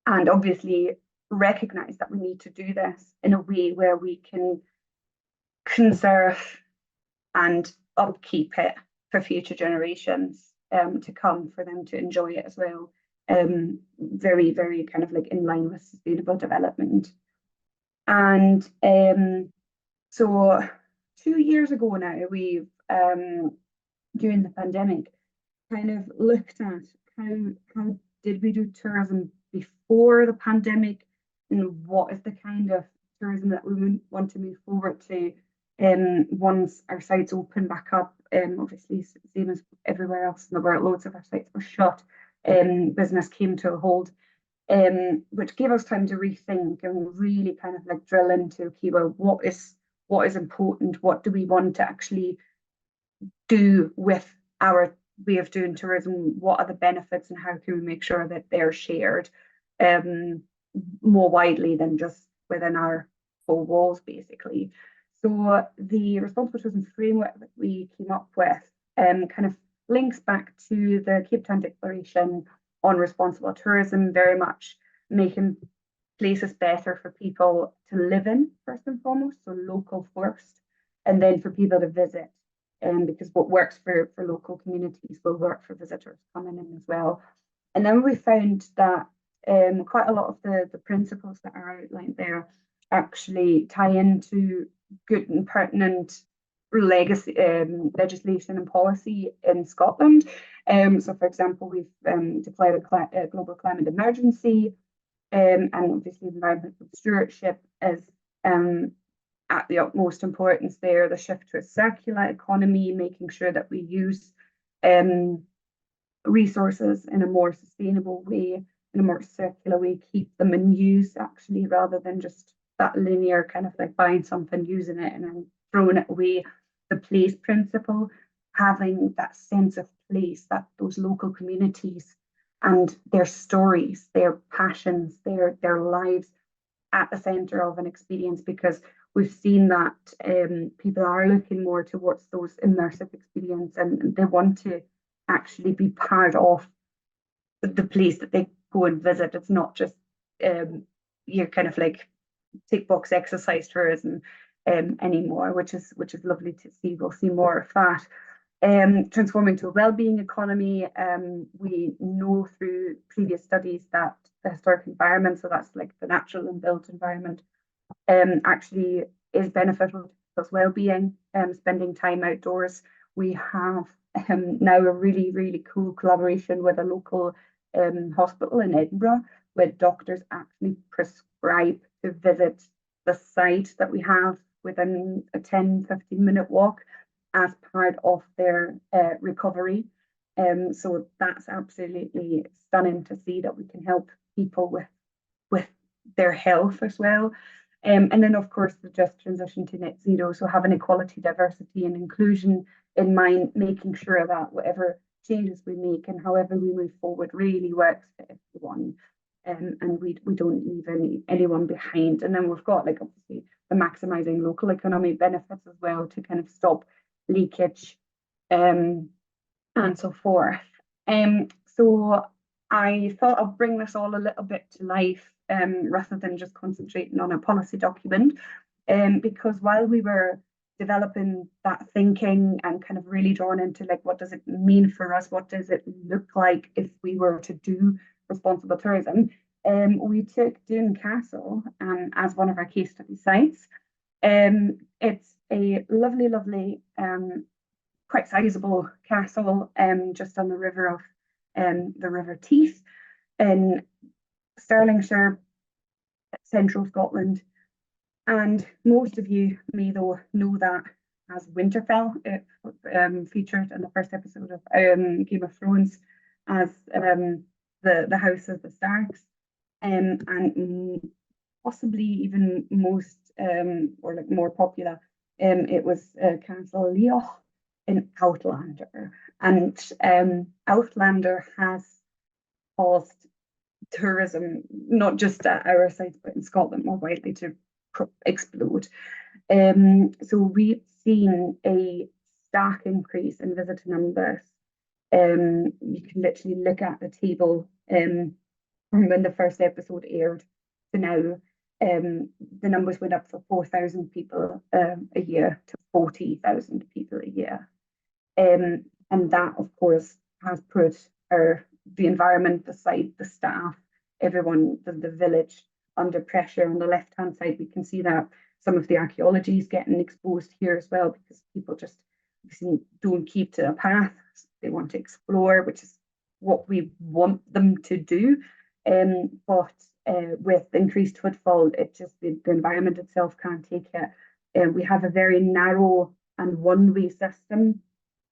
obviously recognise that we need to do this in a way where we can conserve and upkeep it for future generations to come, for them to enjoy it as well. Very, very kind of like in line with sustainable development. And so 2 years ago now, we've during the pandemic kind of looked at how did we do tourism before the pandemic, and what is the kind of tourism that we want to move forward to once our sites open back up. Obviously, same as everywhere else in the world, loads of our sites were shut. Business came to a halt, which gave us time to rethink and really kind of like drill into, okay, well, what is important? What do we want to actually do with our way of doing tourism? What are the benefits, and how can we make sure that they're shared more widely than just within our four walls, basically? So the responsible tourism framework that we came up with kind of links back to the Cape Town Declaration on Responsible Tourism, very much making places better for people to live in, first and foremost, so local first, and then for people to visit. Because what works for local communities will work for visitors coming in as well. And then we found that quite a lot of the principles that are outlined there actually tie into good and pertinent legacy legislation and policy in Scotland. So, for example, we've declared a global climate emergency, and obviously environmental stewardship is at the utmost importance there. The shift to a circular economy, making sure that we use resources in a more sustainable way, in a more circular way, keep them in use actually, rather than just that linear kind of like buying something, using it, and then throwing it away. The place principle, having that sense of place, that those local communities and their stories, their passions, their lives at the centre of an experience, because we've seen that people are looking more towards those immersive experiences, and they want to actually be part of the place that they go and visit. It's not just you're kind of like tick box exercise tourism anymore, which is lovely to see. We'll see more of that. Transforming to a well-being economy. We know through previous studies that the historic environment, so that's like the natural and built environment, actually is beneficial to people's well-being. Spending time outdoors. We have now a really, really cool collaboration with a local hospital in Edinburgh, where doctors actually prescribe to visit the site that we have within a 10-15-minute walk as part of their recovery. So that's absolutely stunning to see that we can help people with their health as well. And then, of course, the just transition to net zero. So having equality, diversity, and inclusion in mind, making sure that whatever changes we make and however we move forward really works for everyone. And we don't leave anyone behind. And then we've got, like, obviously the maximising local economic benefits as well to kind of stop leakage and so forth. So I thought I'd bring this all a little bit to life rather than just concentrating on a policy document, because while we were developing that thinking and kind of really drawn into, like, what does it mean for us? What does it look like if we were to do responsible tourism? We took Doon Castle as one of our case study sites. It's a lovely, lovely, quite sizable castle just on the river of the River Tees in Stirlingshire, central Scotland. And most of you may though know that as Winterfell. It featured in the first episode of Game of Thrones as the House of the Starks, and possibly even most or like more popular, it was Castle Leoch in Outlander, and Outlander has caused tourism, not just at our sites but in Scotland more widely, to explode. So we've seen a stark increase in visitor numbers. You can literally look at the table from when the first episode aired to now. The numbers went up from 4,000 people a year to 40,000 people a year. And that, of course, has put the environment, the site, the staff, everyone, the village under pressure. On the left-hand side, we can see that some of the archaeology is getting exposed here as well, because people just don't keep to a path. They want to explore, which is what we want them to do. But with increased footfall, it just the environment itself can't take it. We have a very narrow and one-way system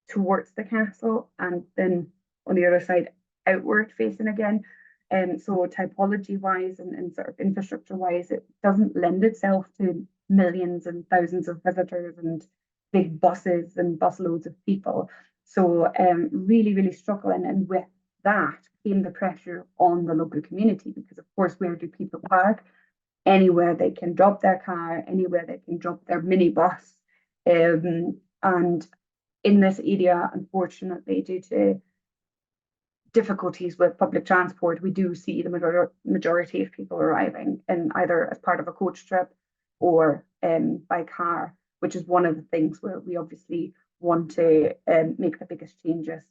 towards the castle, and then on the other side, outward facing again. So typology wise and sort of infrastructure wise, it doesn't lend itself to millions and thousands of visitors and big buses and busloads of people. So really, really struggling. And with that came the pressure on the local community, because of course, where do people park? Anywhere they can drop their car, anywhere they can drop their minibus. And in this area, unfortunately, due to difficulties with public transport, we do see the majority of people arriving in either as part of a coach trip or by car, which is one of the things where we obviously want to make the biggest changes,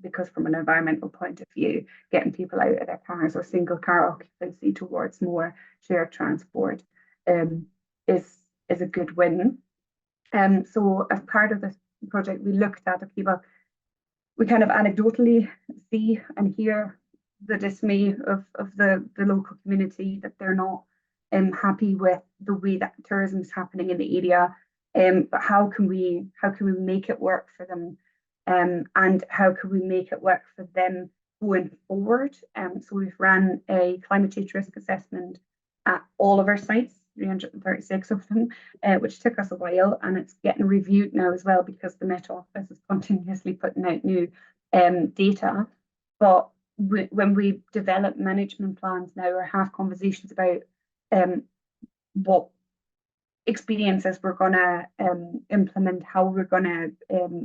because from an environmental point of view, getting people out of their cars or single car occupancy towards more shared transport is a good win. So as part of this project, we looked at, okay, well, we kind of anecdotally see and hear the dismay of the local community, that they're not happy with the way that tourism is happening in the area. But how can we make it work for them, and how can we make it work for them going forward? So we've ran a climate change risk assessment at all of our sites, 336 of them, which took us a while, and it's getting reviewed now as well, because the Met Office is continuously putting out new data. But when we develop management plans now, or have conversations about what experiences we're going to implement, how we're going to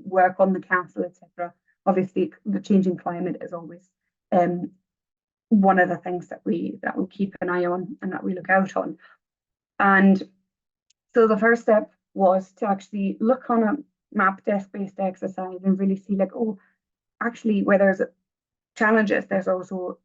work on the castle, etc. Obviously, the changing climate is always one of the things that we keep an eye on and that we look out on. And so the first step was to actually look on a map desk-based exercise and really see, like, oh, actually, where there's challenges, there's also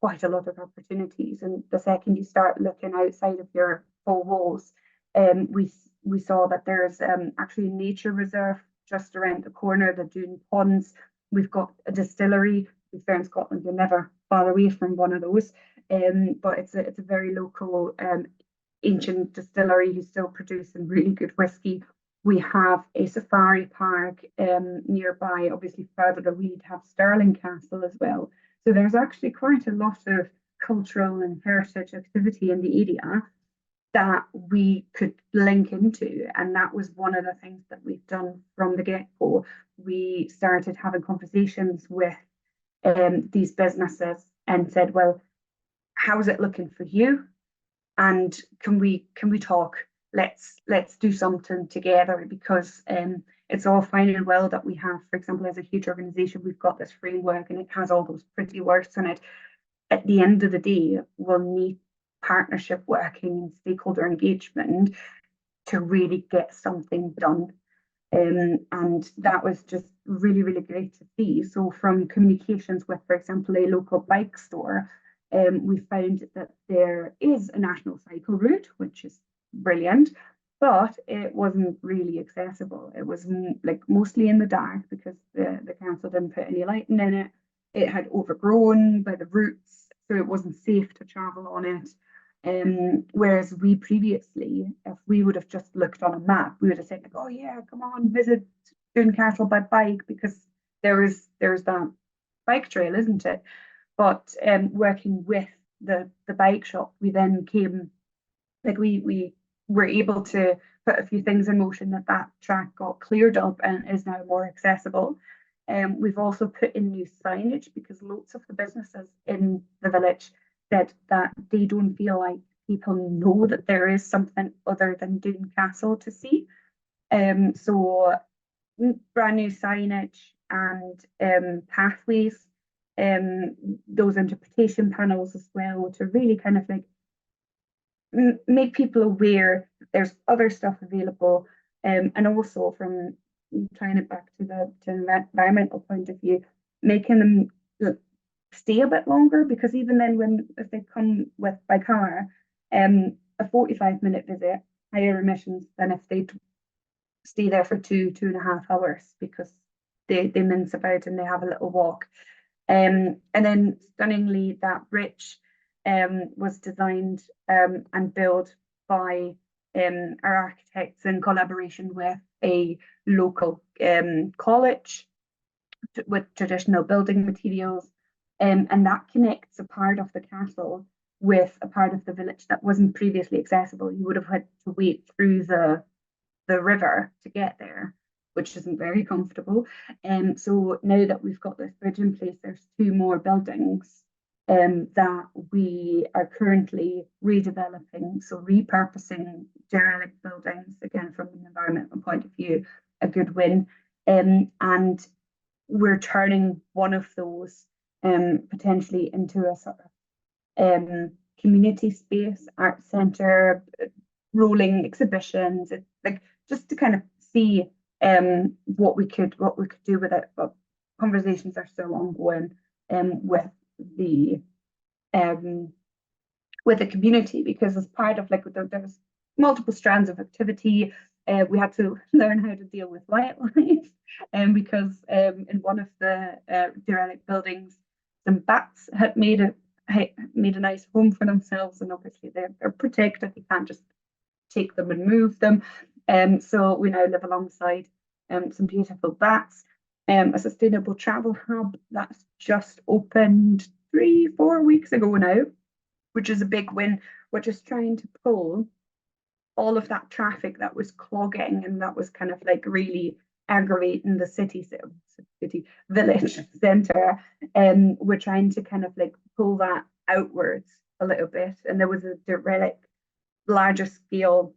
quite a lot of opportunities. And the second you start looking outside of your four walls, we saw that there's actually a nature reserve just around the corner, the Doon Ponds. We've got a distillery. To be fair, in Scotland, you're never far away from one of those. But it's a very local ancient distillery who's still producing really good whiskey. We have a safari park nearby. Obviously, further away, we'd have Stirling Castle as well. So there's actually quite a lot of cultural and heritage activity in the area that we could link into. And that was one of the things that we've done from the get-go. We started having conversations with these businesses and said, well, how's it looking for you? And can we talk? Let's do something together, because it's all fine and well that we have, for example, as a huge organization, we've got this framework and it has all those pretty words in it. At the end of the day, we'll need partnership working and stakeholder engagement to really get something done. And that was just really, really great to see. So from communications with, for example, a local bike store, we found that there is a national cycle route, which is brilliant, but it wasn't really accessible. It was like mostly in the dark because the council didn't put any lighting in it. It had overgrown by the roots, so it wasn't safe to travel on it. Whereas we previously, if we would have just looked on a map, we would have said, like, oh yeah, come on, visit Castle by bike, because there's that bike trail, isn't it? But working with the bike shop, we then came, like we were able to put a few things in motion that track got cleared up and is now more accessible. We've also put in new signage, because lots of the businesses in the village said that they don't feel like people know that there is something other than Doon Castle to see. So brand new signage and pathways, those interpretation panels as well, to really kind of like make people aware that there's other stuff available, and also from trying it back to the environmental point of view, making them stay a bit longer, because even then, if they come by car, a 45-minute visit, higher emissions than if they stay there for 2.5 hours, because they mince about and they have a little walk. And then stunningly, that bridge was designed and built by our architects in collaboration with a local college with traditional building materials. And that connects a part of the castle with a part of the village that wasn't previously accessible. You would have had to wade through the river to get there, which isn't very comfortable. So now that we've got this bridge in place, there's 2 more buildings that we are currently redeveloping. So repurposing derelict buildings, again, from an environmental point of view, a good win. And we're turning one of those potentially into a sort of community space, art centre, rolling exhibitions. It's like just to kind of see what we could do with it. But conversations are still ongoing with the community, because as part of like there was multiple strands of activity. We had to learn how to deal with wildlife, because in one of the derelict buildings, some bats had made a nice home for themselves, and obviously they're protected. You can't just take them and move them. So we now live alongside some beautiful bats. A sustainable travel hub that's just opened 3-4 weeks ago now, which is a big win. We're just trying to pull all of that traffic that was clogging and that was kind of like really aggravating the city village centre. We're trying to kind of like pull that outwards a little bit. And there was a derelict, larger scale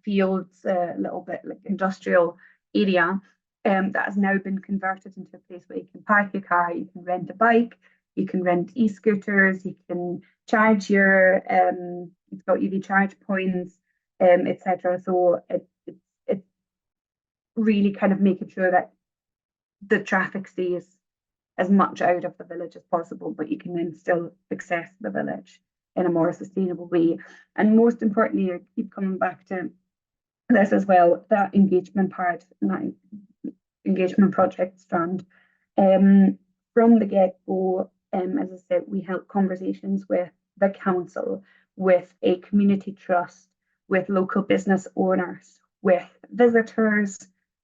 fields, a little bit like industrial area that has now been converted into a place where you can park your car, you can rent a bike, you can rent e-scooters, you can charge your it's got EV charge points, etc. So it's really kind of making sure that the traffic stays as much out of the village as possible, but you can then still access the village in a more sustainable way. And most importantly, I keep coming back to this as well, that engagement part, that engagement project strand. From the get-go, as I said, we held conversations with the council. with a community trust, with local business owners, with visitors,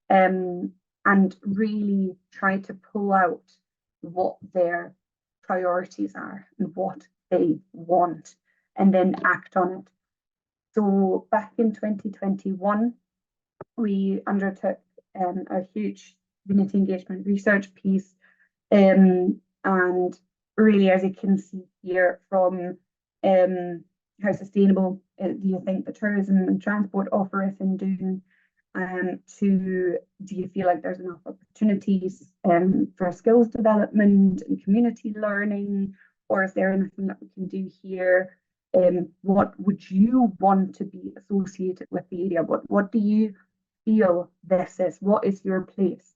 and really try to pull out what their priorities are and what they want, and then act on it. So back in 2021, we undertook a huge community engagement research piece, and really, as you can see here, from how sustainable do you think the tourism and transport offer is in Doon, to do you feel like there's enough opportunities for skills development and community learning, or is there anything that we can do here? What would you want to be associated with the area? What do you feel this is? What is your place?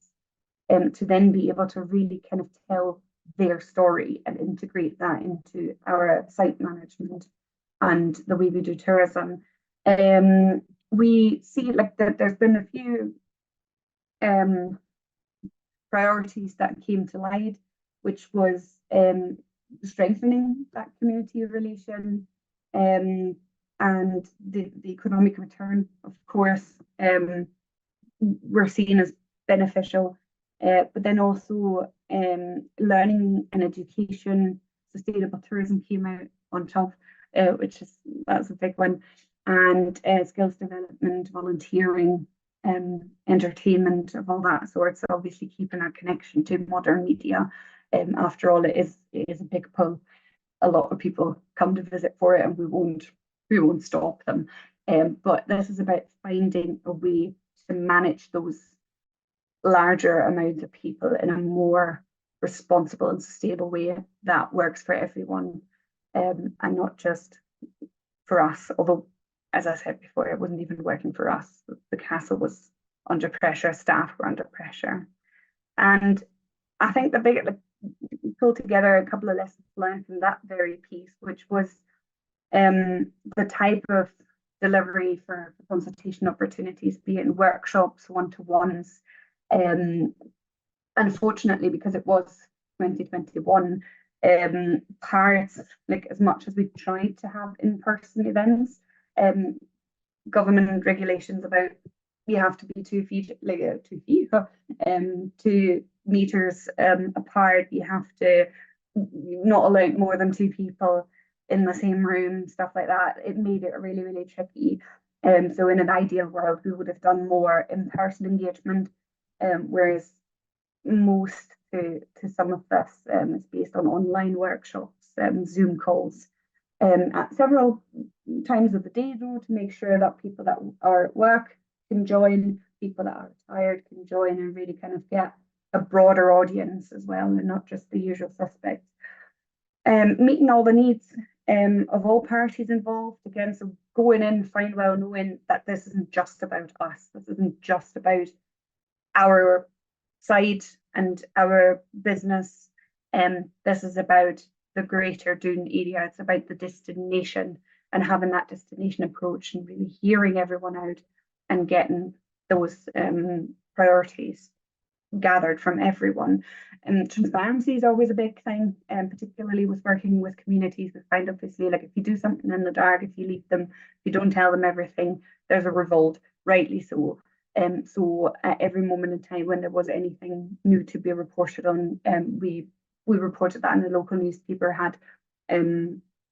To then be able to really kind of tell their story and integrate that into our site management and the way we do tourism. We see like that there's been a few priorities that came to light, which was strengthening that community relation, and the economic return, of course, we're seen as beneficial, but then also learning and education, sustainable tourism came out on top, that's a big one, and skills development, volunteering, entertainment of all that sort. So obviously keeping our connection to modern media. After all, it is a big pull. A lot of people come to visit for it, and we won't stop them. But this is about finding a way to manage those larger amounts of people in a more responsible and sustainable way that works for everyone, and not just for us. Although, as I said before, it wasn't even working for us. The castle was under pressure, staff were under pressure. And I think the big, like, pulled together a couple of lessons learned from that very piece, which was the type of delivery for consultation opportunities, be it in workshops, one-to-ones. Unfortunately, because it was 2021, parts, like, as much as we tried to have in-person events, government regulations about you have to be 2 feet, like 2 feet, 2 meters apart. You have to not allow more than 2 people in the same room, stuff like that. It made it really, really tricky. So in an ideal world, we would have done more in-person engagement, whereas most to some of this is based on online workshops, Zoom calls, at several times of the day, though, to make sure that people that are at work can join, people that are tired can join, and really kind of get a broader audience as well, and not just the usual suspects. Meeting all the needs of all parties involved, again, so going in fine well knowing that this isn't just about us, this isn't just about our side and our business, this is about the greater Doon area. It's about the destination, and having that destination approach and really hearing everyone out and getting those priorities gathered from everyone. And transparency is always a big thing, particularly with working with communities. We find, obviously, like, if you do something in the dark, if you leave them, if you don't tell them everything, there's a revolt, rightly so. So at every moment in time when there was anything new to be reported on, we reported that in the local newspaper, had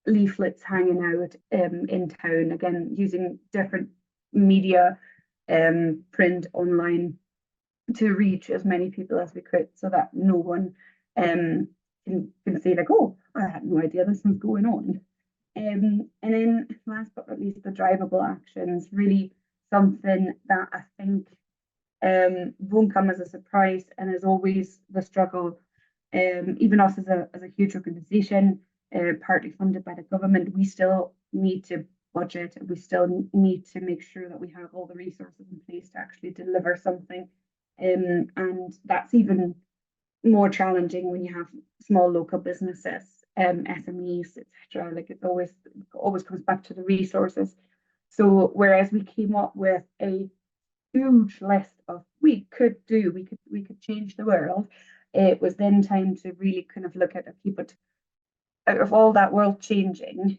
leaflets hanging out in town, again, using different media, print, online, to reach as many people as we could, so that no one can say, like, oh, I had no idea this was going on. And then last but not least, the drivable actions, really something that I think won't come as a surprise, and is always the struggle. Even us as a huge organisation, partly funded by the government, we still need to budget, and we still need to make sure that we have all the resources in place to actually deliver something. And that's even more challenging when you have small local businesses, SMEs, etc. Like, it always comes back to the resources. So whereas we came up with a huge list of we could change the world, it was then time to really kind of look at, okay, but out of all that world changing,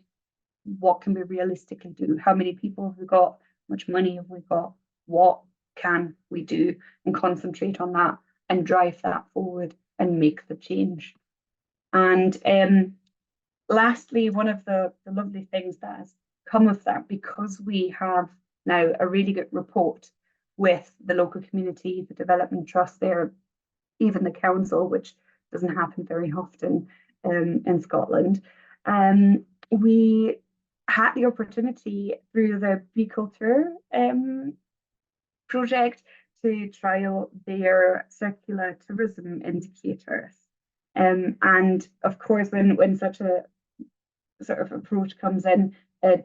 what can we realistically do? How many people have we got? How much money have we got? What can we do? And concentrate on that and drive that forward and make the change. And lastly, one of the lovely things that has come of that, because we have now a really good report with the local community, the development trust there, even the council, which doesn't happen very often in Scotland. We had the opportunity through the Bee Culture project to trial their circular tourism indicators. And of course, when such a sort of approach comes in,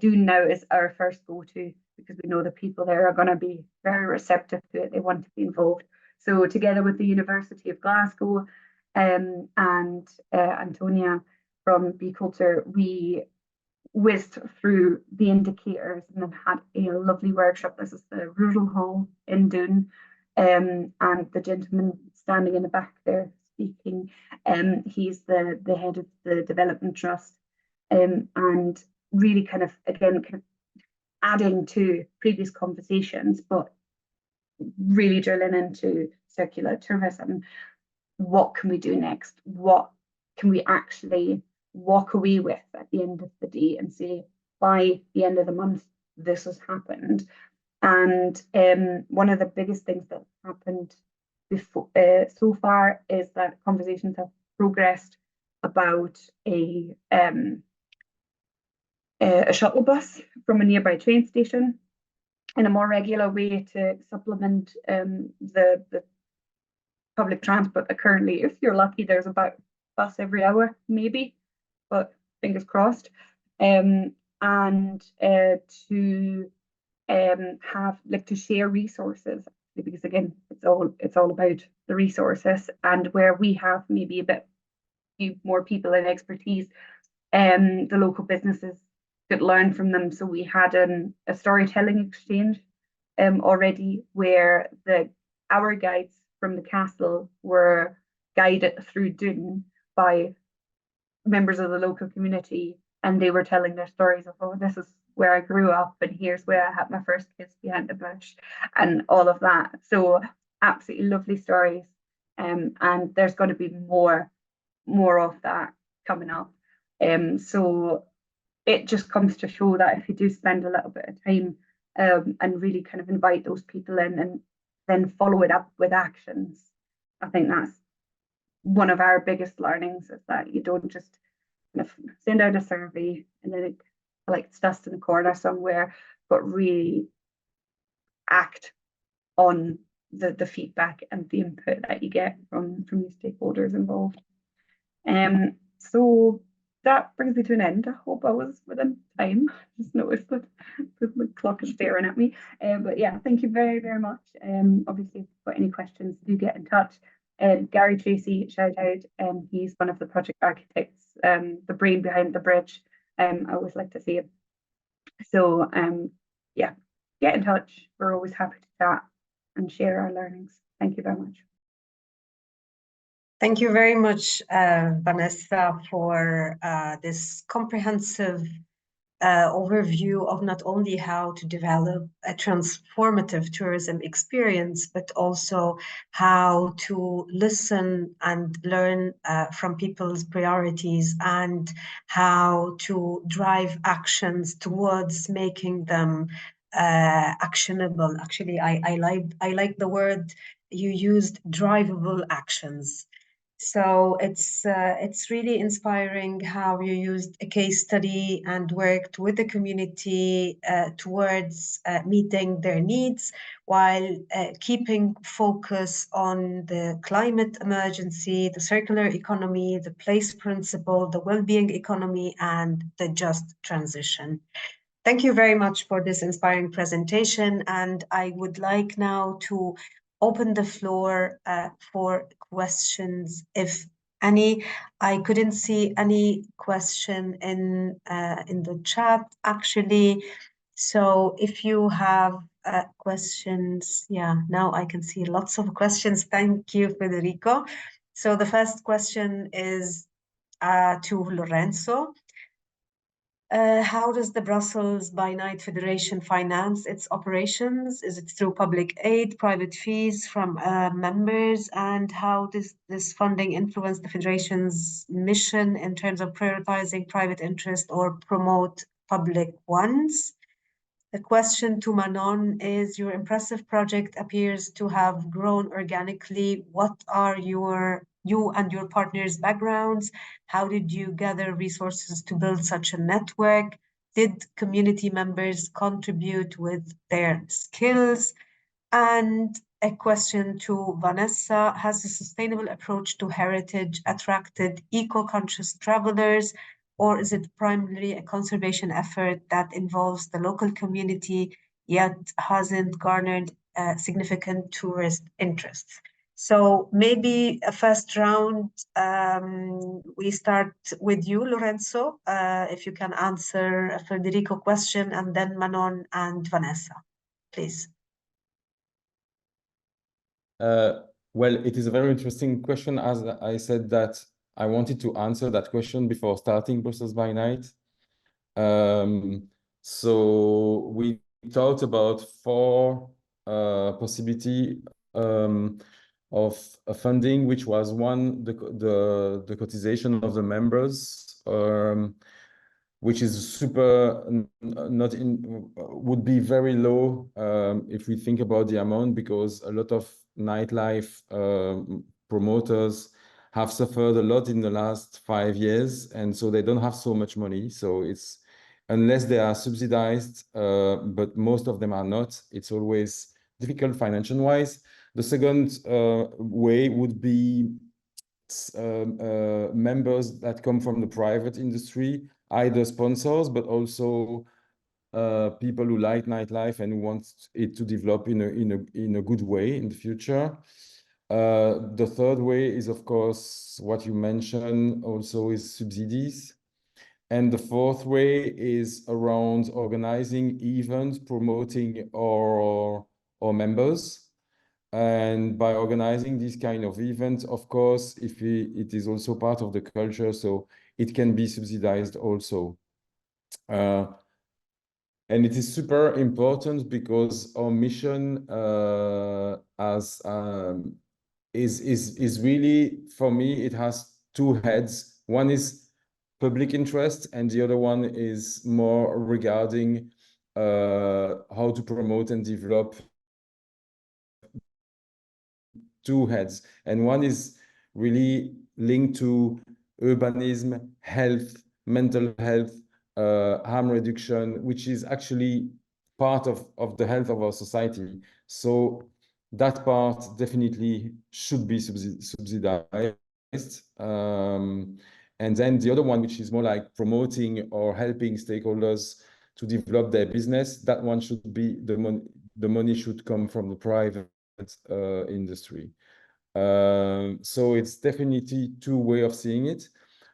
Doon now is our first go-to, because we know the people there are going to be very receptive to it. They want to be involved. So together with the University of Glasgow and Antonia from Bee Culture, we whizzed through the indicators and then had a lovely workshop. This is the Rural Hall in Doon, and the gentleman standing in the back there speaking, he's the head of the Development Trust, and really kind of adding to previous conversations, but really drilling into circular tourism. What can we do next? What can we actually walk away with at the end of the day and say, by the end of the month, this has happened? And one of the biggest things that happened before so far is that conversations have progressed about a shuttle bus from a nearby train station in a more regular way to supplement the public transport that currently, if you're lucky, there's about a bus every hour, maybe, but fingers crossed. And to have to share resources, because again, it's all about the resources, and where we have maybe a few more people and expertise, the local businesses could learn from them. So we had a storytelling exchange already, where our guides from the castle were guided through Doon by members of the local community, and they were telling their stories of, oh, this is where I grew up, and here's where I had my first kiss behind the bush, and all of that. So absolutely lovely stories, and there's going to be more of that coming up. So it just comes to show that if you do spend a little bit of time and really kind of invite those people in and then follow it up with actions, I think that's one of our biggest learnings, is that you don't just kind of send out a survey and then it collects dust in a corner somewhere, but really act on the feedback and the input that you get from the stakeholders involved. So that brings me to an end. I hope I was within time. Just noticed that the clock is staring at me. But yeah, thank you very, very much. Obviously, if you've got any questions, do get in touch. Gary Tracy, shout out. He's one of the project architects, the brain behind the bridge. I always like to see him. So yeah, get in touch. We're always happy to chat and share our learnings. Thank you very much. Thank you very much, Vanessa, for this comprehensive overview of not only how to develop a transformative tourism experience, but also how to listen and learn from people's priorities, and how to drive actions towards making them actionable. Actually, I like the word you used, drivable actions. So it's really inspiring how you used a case study and worked with the community towards meeting their needs, while keeping focus on the climate emergency, the circular economy, the place principle, the well-being economy, and the just transition. Thank you very much for this inspiring presentation, and I would like now to open the floor for questions, if any. I couldn't see any question in the chat, actually. So if you have questions, yeah, now I can see lots of questions. Thank you, Federico. So the first question is to Lorenzo. How does the Brussels by Night Federation finance its operations? Is it through public aid, private fees from members? And how does this funding influence the Federation's mission in terms of prioritizing private interest or promote public ones? The question to Manon is, your impressive project appears to have grown organically. What are you and your partners' backgrounds? How did you gather resources to build such a network? Did community members contribute with their skills? And a question to Vanessa, has a sustainable approach to heritage attracted eco-conscious travelers, or is it primarily a conservation effort that involves the local community yet hasn't garnered significant tourist interest? So maybe a first round, we start with you, Lorenzo, if you can answer a Federico question, and then Manon and Vanessa, please. Well, it is a very interesting question. As I said that I wanted to answer that question before starting Brussels by Night. So we talked about four possibility of funding, which was one, the cotization of the members, which is super not in would be very low if we think about the amount, because a lot of nightlife promoters have suffered a lot in the last 5 years, and so they don't have so much money. So it's, unless they are subsidized, but most of them are not, it's always difficult financial wise. The second way would be members that come from the private industry, either sponsors, but also people who like nightlife and who want it to develop in a good way in the future. The third way is, of course, what you mentioned also is subsidies. And the fourth way is around organizing events, promoting our members. And by organizing this kind of event, of course, it is also part of the culture, so it can be subsidized also. And it is super important because our mission is really, for me, it has two heads. One is public interest, and the other one is more regarding how to promote and develop two heads. And one is really linked to urbanism, health, mental health, harm reduction, which is actually part of the health of our society. So that part definitely should be subsidized. And then the other one, which is more like promoting or helping stakeholders to develop their business, that one should be, the money should come from the private industry. So it's definitely two ways of seeing it.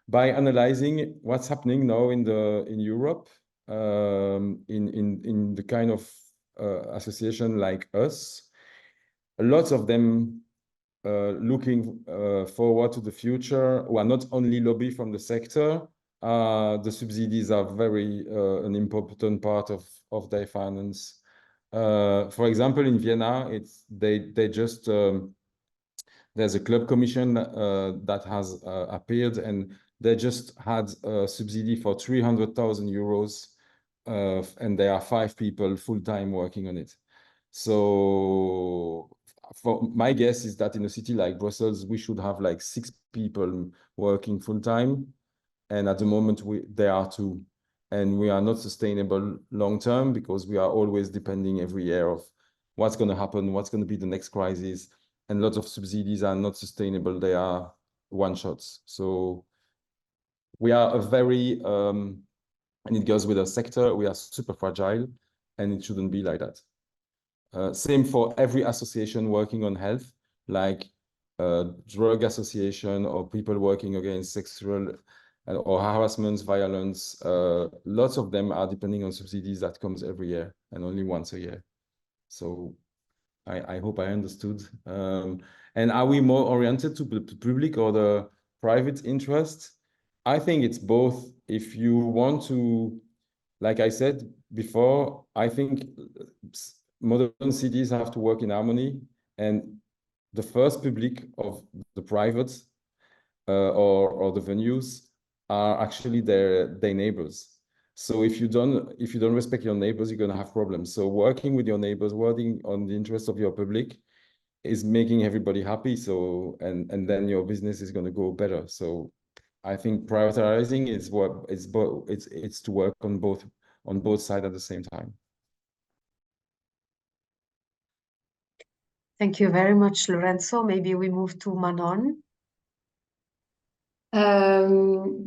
By analyzing what's happening now in Europe, in the kind of association like us, lots of them looking forward to the future, who are not only lobby from the sector. The subsidies are very an important part of their finance. For example, in Vienna, they just there's a club commission that has appeared, and they just had a subsidy for 300,000 euros, and there are 5 people full-time working on it. So for my guess is that in a city like Brussels, we should have like 6 people working full-time, and at the moment there are 2. And we are not sustainable long-term, because we are always depending every year of what's going to happen, what's going to be the next crisis. And lots of subsidies are not sustainable. They are one-shots. So we are a very, and it goes with the sector, we are super fragile, and it shouldn't be like that. Same for every association working on health, like drug association or people working against sexual or harassment, violence. Lots of them are depending on subsidies that comes every year and only once a year. So I hope I understood. And are we more oriented to the public or the private interest? I think it's both. If you want to like I said before, I think modern cities have to work in harmony, and the first public of the private or the venues are actually their neighbors. So if you don't respect your neighbors, you're gonna have problems. So working with your neighbors, working on the interest of your public, is making everybody happy. So and then your business is gonna go better. So I think prioritizing is what it's to work on both sides at the same time. Thank you very much, Lorenzo. Maybe we move to Manon.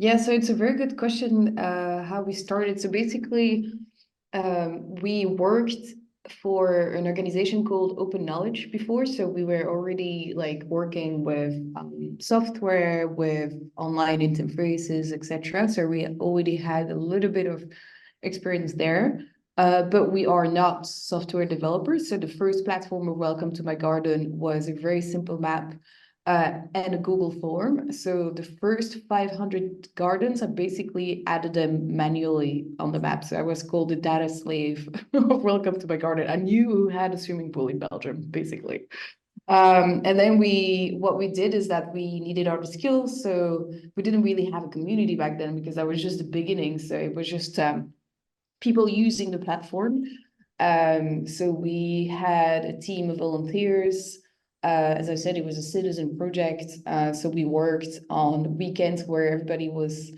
Yeah, so it's a very good question, how we started. So basically, we worked for an organization called Open Knowledge before. So we were already like working with software, with online interfaces, etc. So we already had a little bit of experience there. But we are not software developers. So the first platform of Welcome to My Garden was a very simple map and a Google form. So the first 500 gardens, I basically added them manually on the map. So I was called the data slave of Welcome to My Garden. I knew who had a swimming pool in Belgium, basically. And then what we did is that we needed our skills. So we didn't really have a community back then because that was just the beginning. So it was just people using the platform. So we had a team of volunteers. As I said, it was a citizen project. So we worked on weekends where everybody was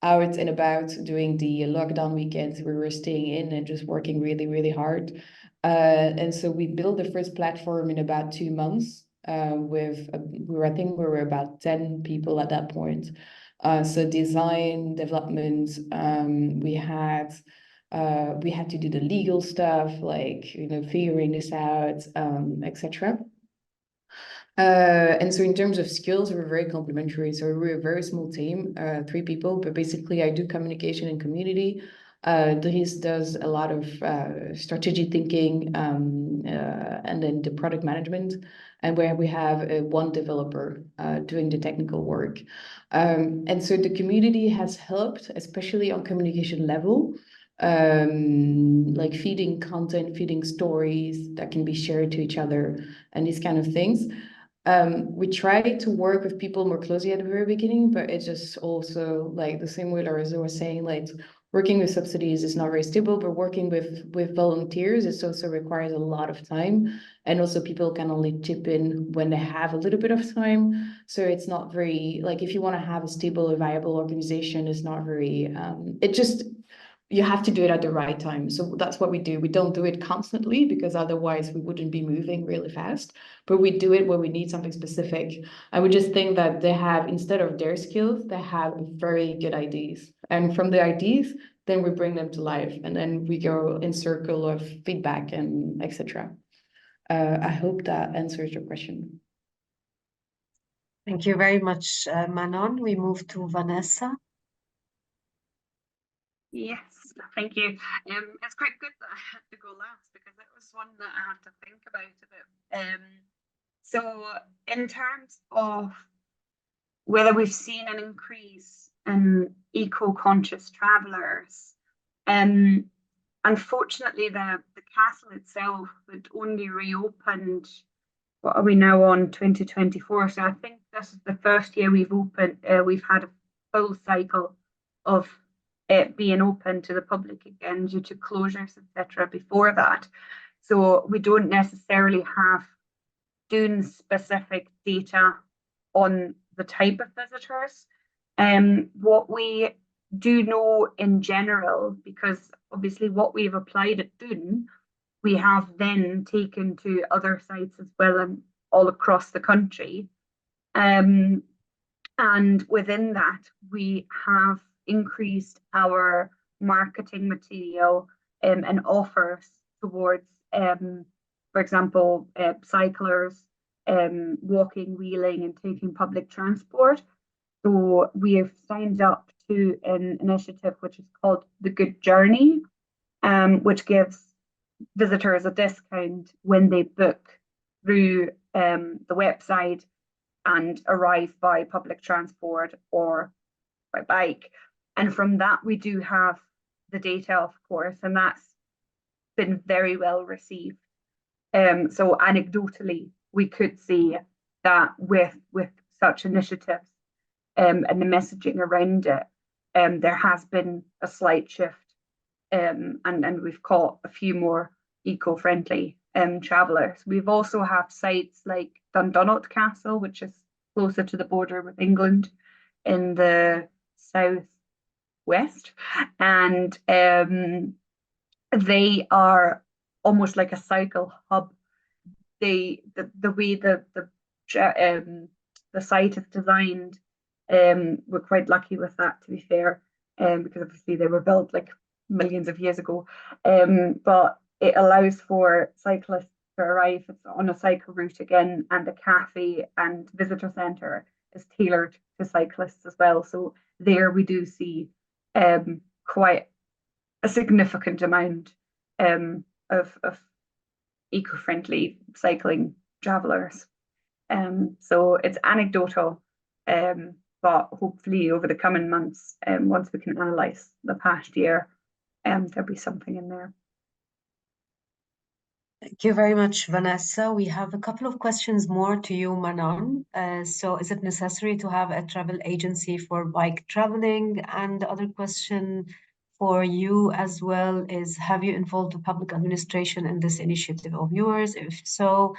out and about doing the lockdown weekends. We were staying in and just working really, really hard. And so we built the first platform in about 2 months. I think we were about 10 people at that point. So design, development, we had to do the legal stuff, like, figuring this out, etc. And so in terms of skills, we're very complementary. So we're a very small team, 3 people, but basically I do communication and community. Dries does a lot of strategy thinking, and then the product management, and where we have one developer doing the technical work. And so the community has helped, especially on communication level, like feeding content, feeding stories that can be shared to each other and these kind of things. We tried to work with people more closely at the very beginning, but it's just also like the same way Lorenzo was saying, like working with subsidies is not very stable, but working with volunteers, it also requires a lot of time. And also people can only chip in when they have a little bit of time. So it's not very, like if you want to have a stable, viable organization, it's not very, you have to do it at the right time. So that's what we do. We don't do it constantly because otherwise we wouldn't be moving really fast, but we do it when we need something specific. And we just think that they have, instead of their skills, they have very good ideas. And from the ideas, then we bring them to life, and then we go in circle of feedback and etc. I hope that answers your question. Thank you very much, Manon. We move to Vanessa. Yes, thank you. It's quite good that I had to go last because it was one that I had to think about a bit. So in terms of whether we've seen an increase in eco-conscious travellers, unfortunately the castle itself had only reopened, what are we now on, 2024? So I think this is the first year we've had a full cycle of it being open to the public again due to closures, etc. before that. So we don't necessarily have dune-specific data on the type of visitors. What we do know in general, because obviously what we've applied at Dune, we have then taken to other sites as well and all across the country. And within that, we have increased our marketing material and offers towards, for example, cyclers, walking, wheeling, and taking public transport. So we have signed up to an initiative which is called The Good Journey, which gives visitors a discount when they book through the website and arrive by public transport or by bike. And from that, we do have the data, of course, and that's been very well received. So anecdotally, we could see that with such initiatives and the messaging around it, there has been a slight shift, and we've caught a few more eco-friendly travellers. We've also have sites like Dundonald Castle, which is closer to the border with England in the southwest, and they are almost like a cycle hub. The way the site is designed, we're quite lucky with that, to be fair, because obviously they were built like millions of years ago. But it allows for cyclists to arrive. It's on a cycle route again, and the cafe and visitor centre is tailored to cyclists as well. So there we do see quite a significant amount of eco-friendly cycling travellers. So it's anecdotal, but hopefully over the coming months, once we can analyse the past year, there'll be something in there. Thank you very much, Vanessa. We have a couple of questions more to you, Manon. So is it necessary to have a travel agency for bike traveling? And the other question for you as well is, have you involved the public administration in this initiative of yours? If so,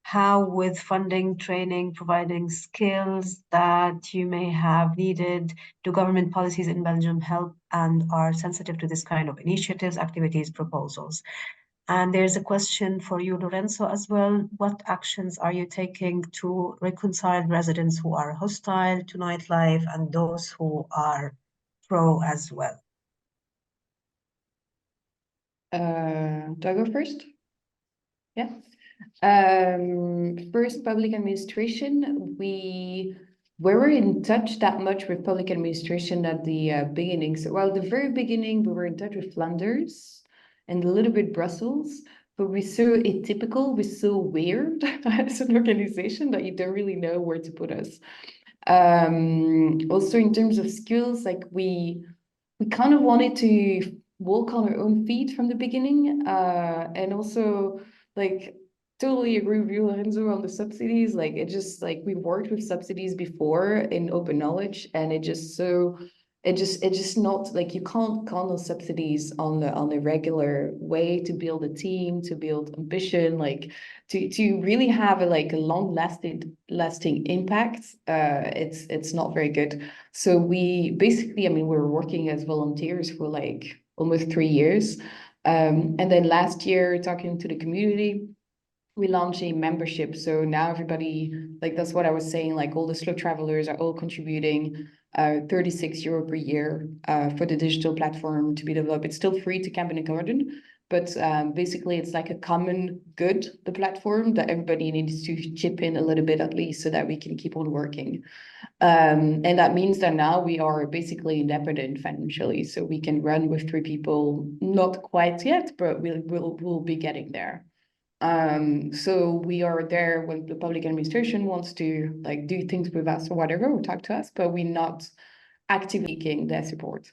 how, with funding, training, providing skills that you may have needed, do government policies in Belgium help and are sensitive to this kind of initiatives, activities, proposals? And there's a question for you, Lorenzo, as well. What actions are you taking to reconcile residents who are hostile to nightlife and those who are pro as well? Do I go first? Yeah. First, public administration. We weren't in touch that much with public administration at the beginning. So, well, the very beginning, we were in touch with Flanders and a little bit Brussels, but we're so atypical, we're so weird as an organization that you don't really know where to put us. Also, in terms of skills, like we kind of wanted to walk on our own feet from the beginning, and also like totally agree with you, Lorenzo, on the subsidies. Like it just like we worked with subsidies before in open knowledge, and it just not like you can't count on subsidies on a regular way to build a team, to build ambition, like to really have a long lasting impact. It's not very good. So we basically, I mean, we were working as volunteers for like almost 3 years. And then last year, talking to the community, we launched a membership. So now everybody, like that's what I was saying, like all the slow travelers are all contributing 36 euro per year for the digital platform to be developed. It's still free to Camp and Garden, but basically it's like a common good, the platform, that everybody needs to chip in a little bit at least so that we can keep on working. And that means that now we are basically independent financially, so we can run with 3 people, not quite yet, but we'll be getting there. So we are there when the public administration wants to like do things with us or whatever, or talk to us, but we're not actively seeking their support.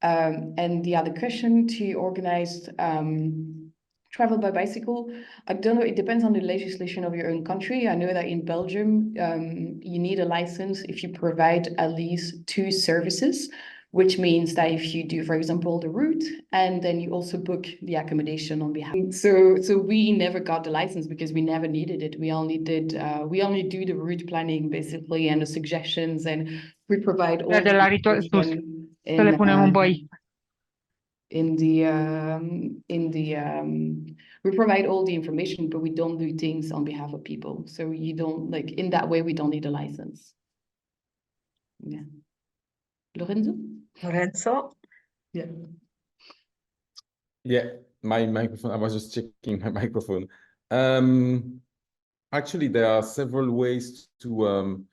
And the other question, to organize travel by bicycle, I don't know, it depends on the legislation of your own country. I know that in Belgium, you need a license if you provide at least 2 services, which means that if you do, for example, the route, and then you also book the accommodation on behalf. So we never got the license because we never needed it. We only do the route planning basically and the suggestions, and we provide all we provide all the information, but we don't do things on behalf of people. So you don't, like, in that way, we don't need a license. Yeah. Lorenzo? Yeah. Yeah, my microphone, I was just checking my microphone. Actually, there are several ways to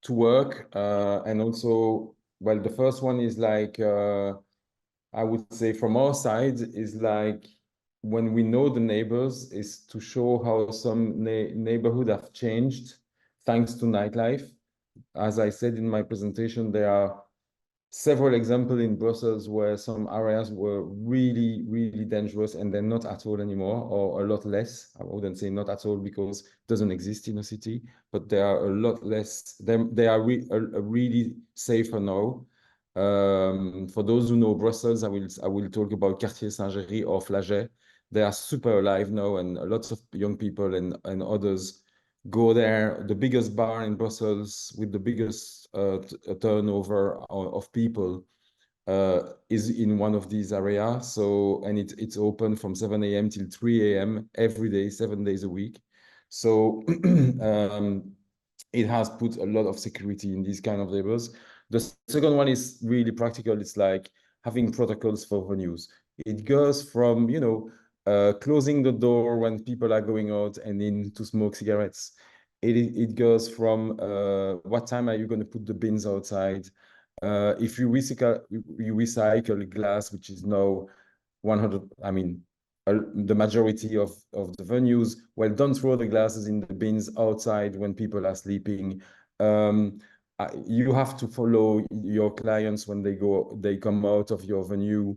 work, and also, well, the first one is like, I would say from our side is like, when we know the neighbors, is to show how some neighborhood have changed thanks to nightlife. As I said in my presentation, there are several examples in Brussels where some areas were really, really dangerous and they're not at all anymore, or a lot less. I wouldn't say not at all because it doesn't exist in a city, but they are a lot less. They are really safer now. For those who know Brussels, I will talk about Quartier Saint-Géry or Flagey. They are super alive now, and lots of young people and others go there. The biggest bar in Brussels with the biggest turnover of people is in one of these areas. So, and it's open from 7 a.m. till 3 a.m. every day, 7 days a week. So it has put a lot of security in these kind of labels. The second one is really practical. It's like having protocols for venues. It goes from, closing the door when people are going out and in to smoke cigarettes. It goes from what time are you going to put the bins outside? If you recycle glass, which is now 100, I mean, the majority of the venues, well, don't throw the glasses in the bins outside when people are sleeping. You have to follow your clients when they come out of your venue,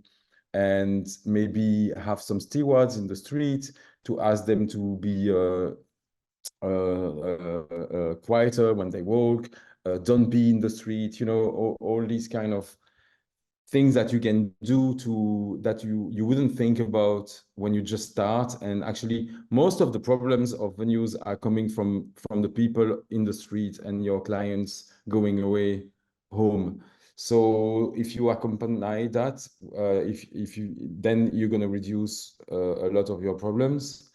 and maybe have some stewards in the street to ask them to be quieter when they walk. Don't be in the street, all these kind of things that you can do that you wouldn't think about when you just start. And actually, most of the problems of venues are coming from the people in the street and your clients going away home. So if you accompany that, then you're going to reduce a lot of your problems.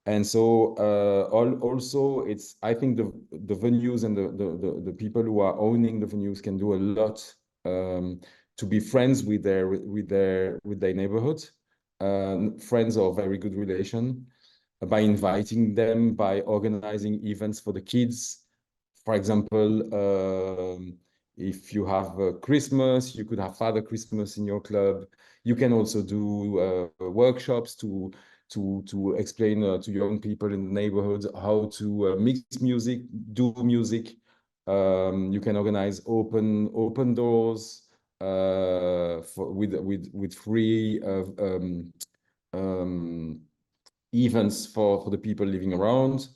And so also I think the venues and the people who are owning the venues can do a lot to be friends with their neighborhood, friends or very good relation, by inviting them, by organizing events for the kids. For example, if you have Christmas, you could have Father Christmas in your club. You can also do workshops to explain to young people in the neighborhood how to mix music, do music. You can organize open doors with free events for the people living around.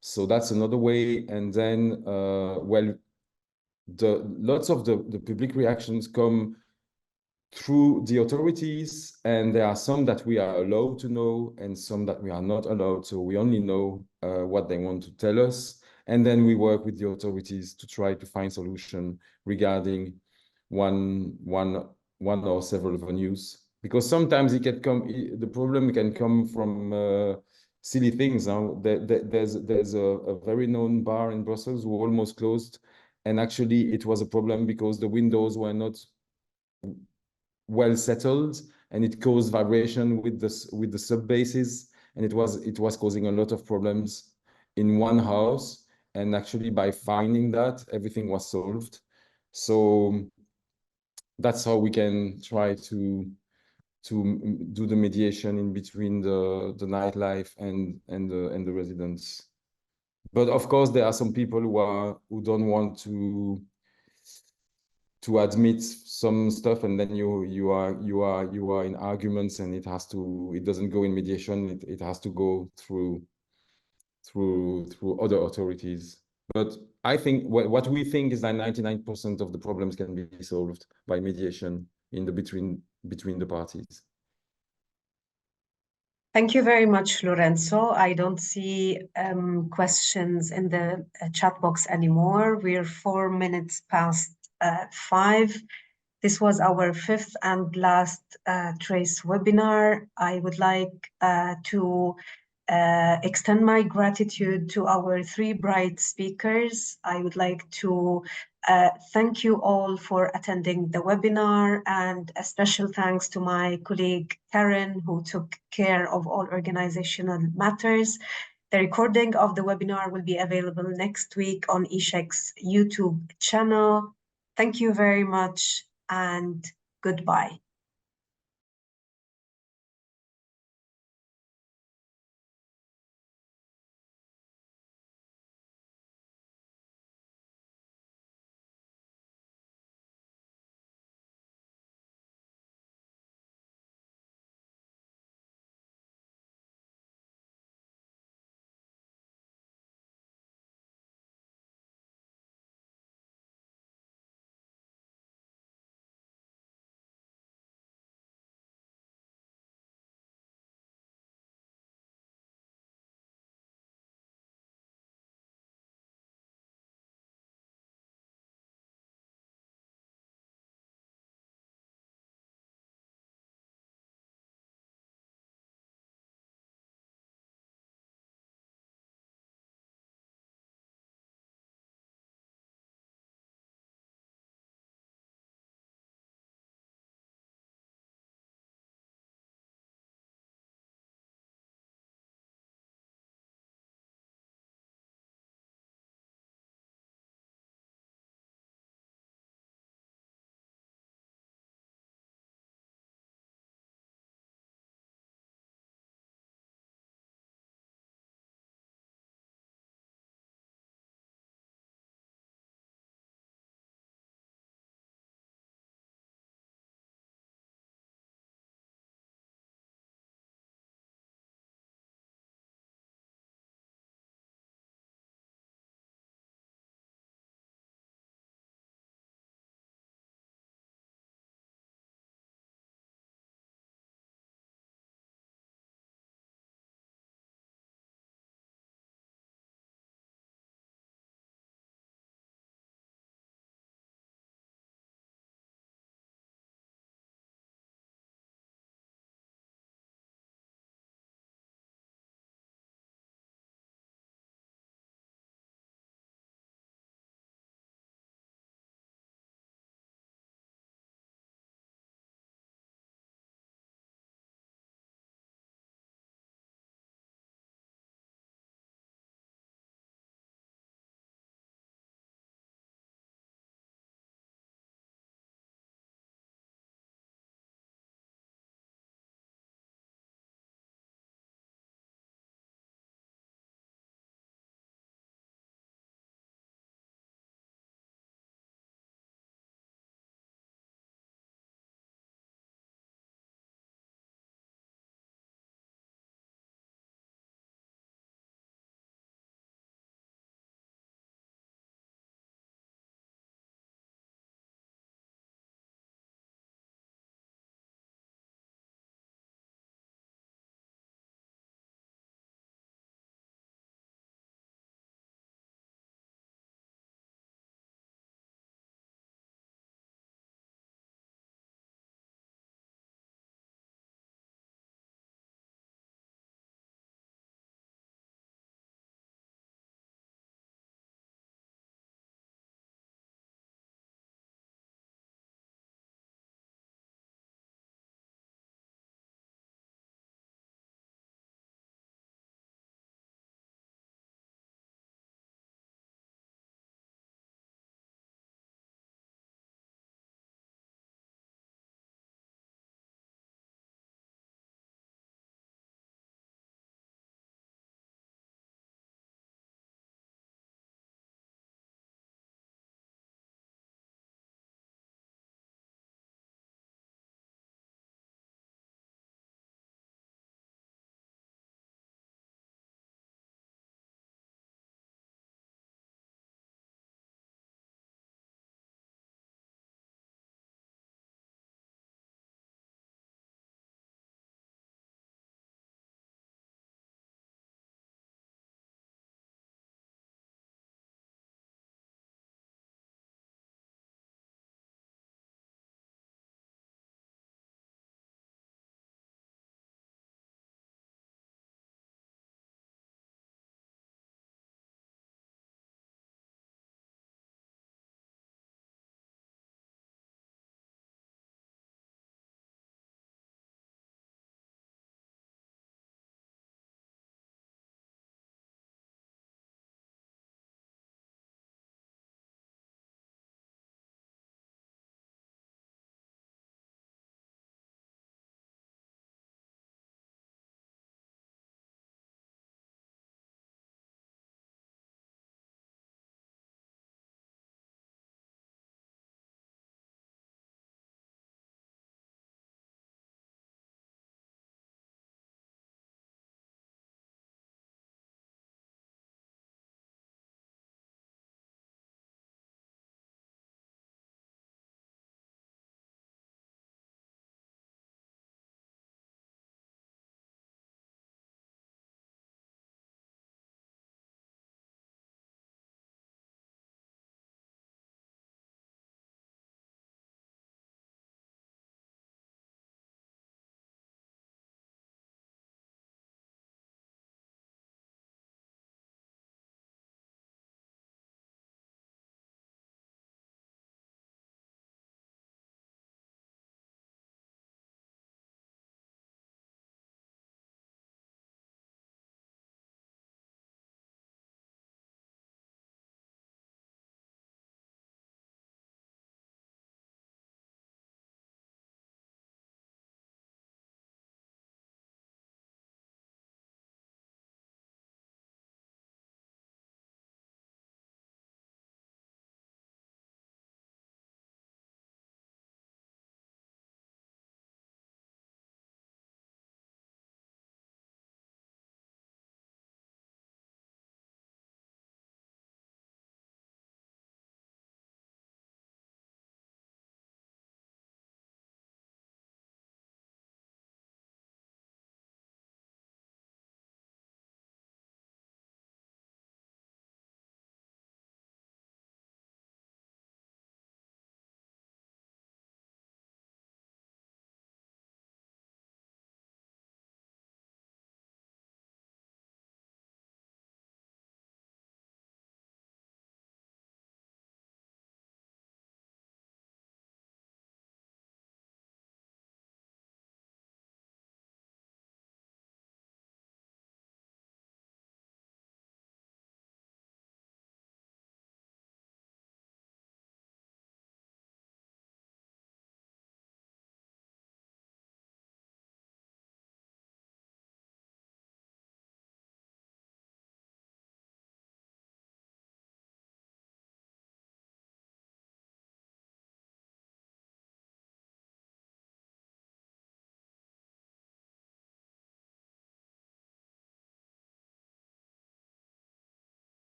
So that's another way. And then, lots of the public reactions come through the authorities, and there are some that we are allowed to know and some that we are not allowed. So we only know what they want to tell us. And then we work with the authorities to try to find solution regarding one or several venues. Because sometimes the problem can come from silly things. There's a very known bar in Brussels who almost closed. And actually it was a problem because the windows were not well settled, and it caused vibration with the sub basses, and it was causing a lot of problems in one house. And actually by finding that, everything was solved. So that's how we can try to do the mediation in between the nightlife and the residents. But of course, there are some people who don't want to admit some stuff, and then you are in arguments, and it doesn't go in mediation. It has to go through other authorities. But I think what we think is that 99% of the problems can be solved by mediation between the parties. Thank you very much, Lorenzo. I don't see questions in the chat box anymore. We're 4 minutes past 5. This was our 5th and last TRACE webinar. I would like to extend my gratitude to our 3 bright speakers. I would like to thank you all for attending the webinar, and a special thanks to my colleague Karen, who took care of all organizational matters. The recording of the webinar will be available next week on eShek's YouTube channel. Thank you very much, and goodbye.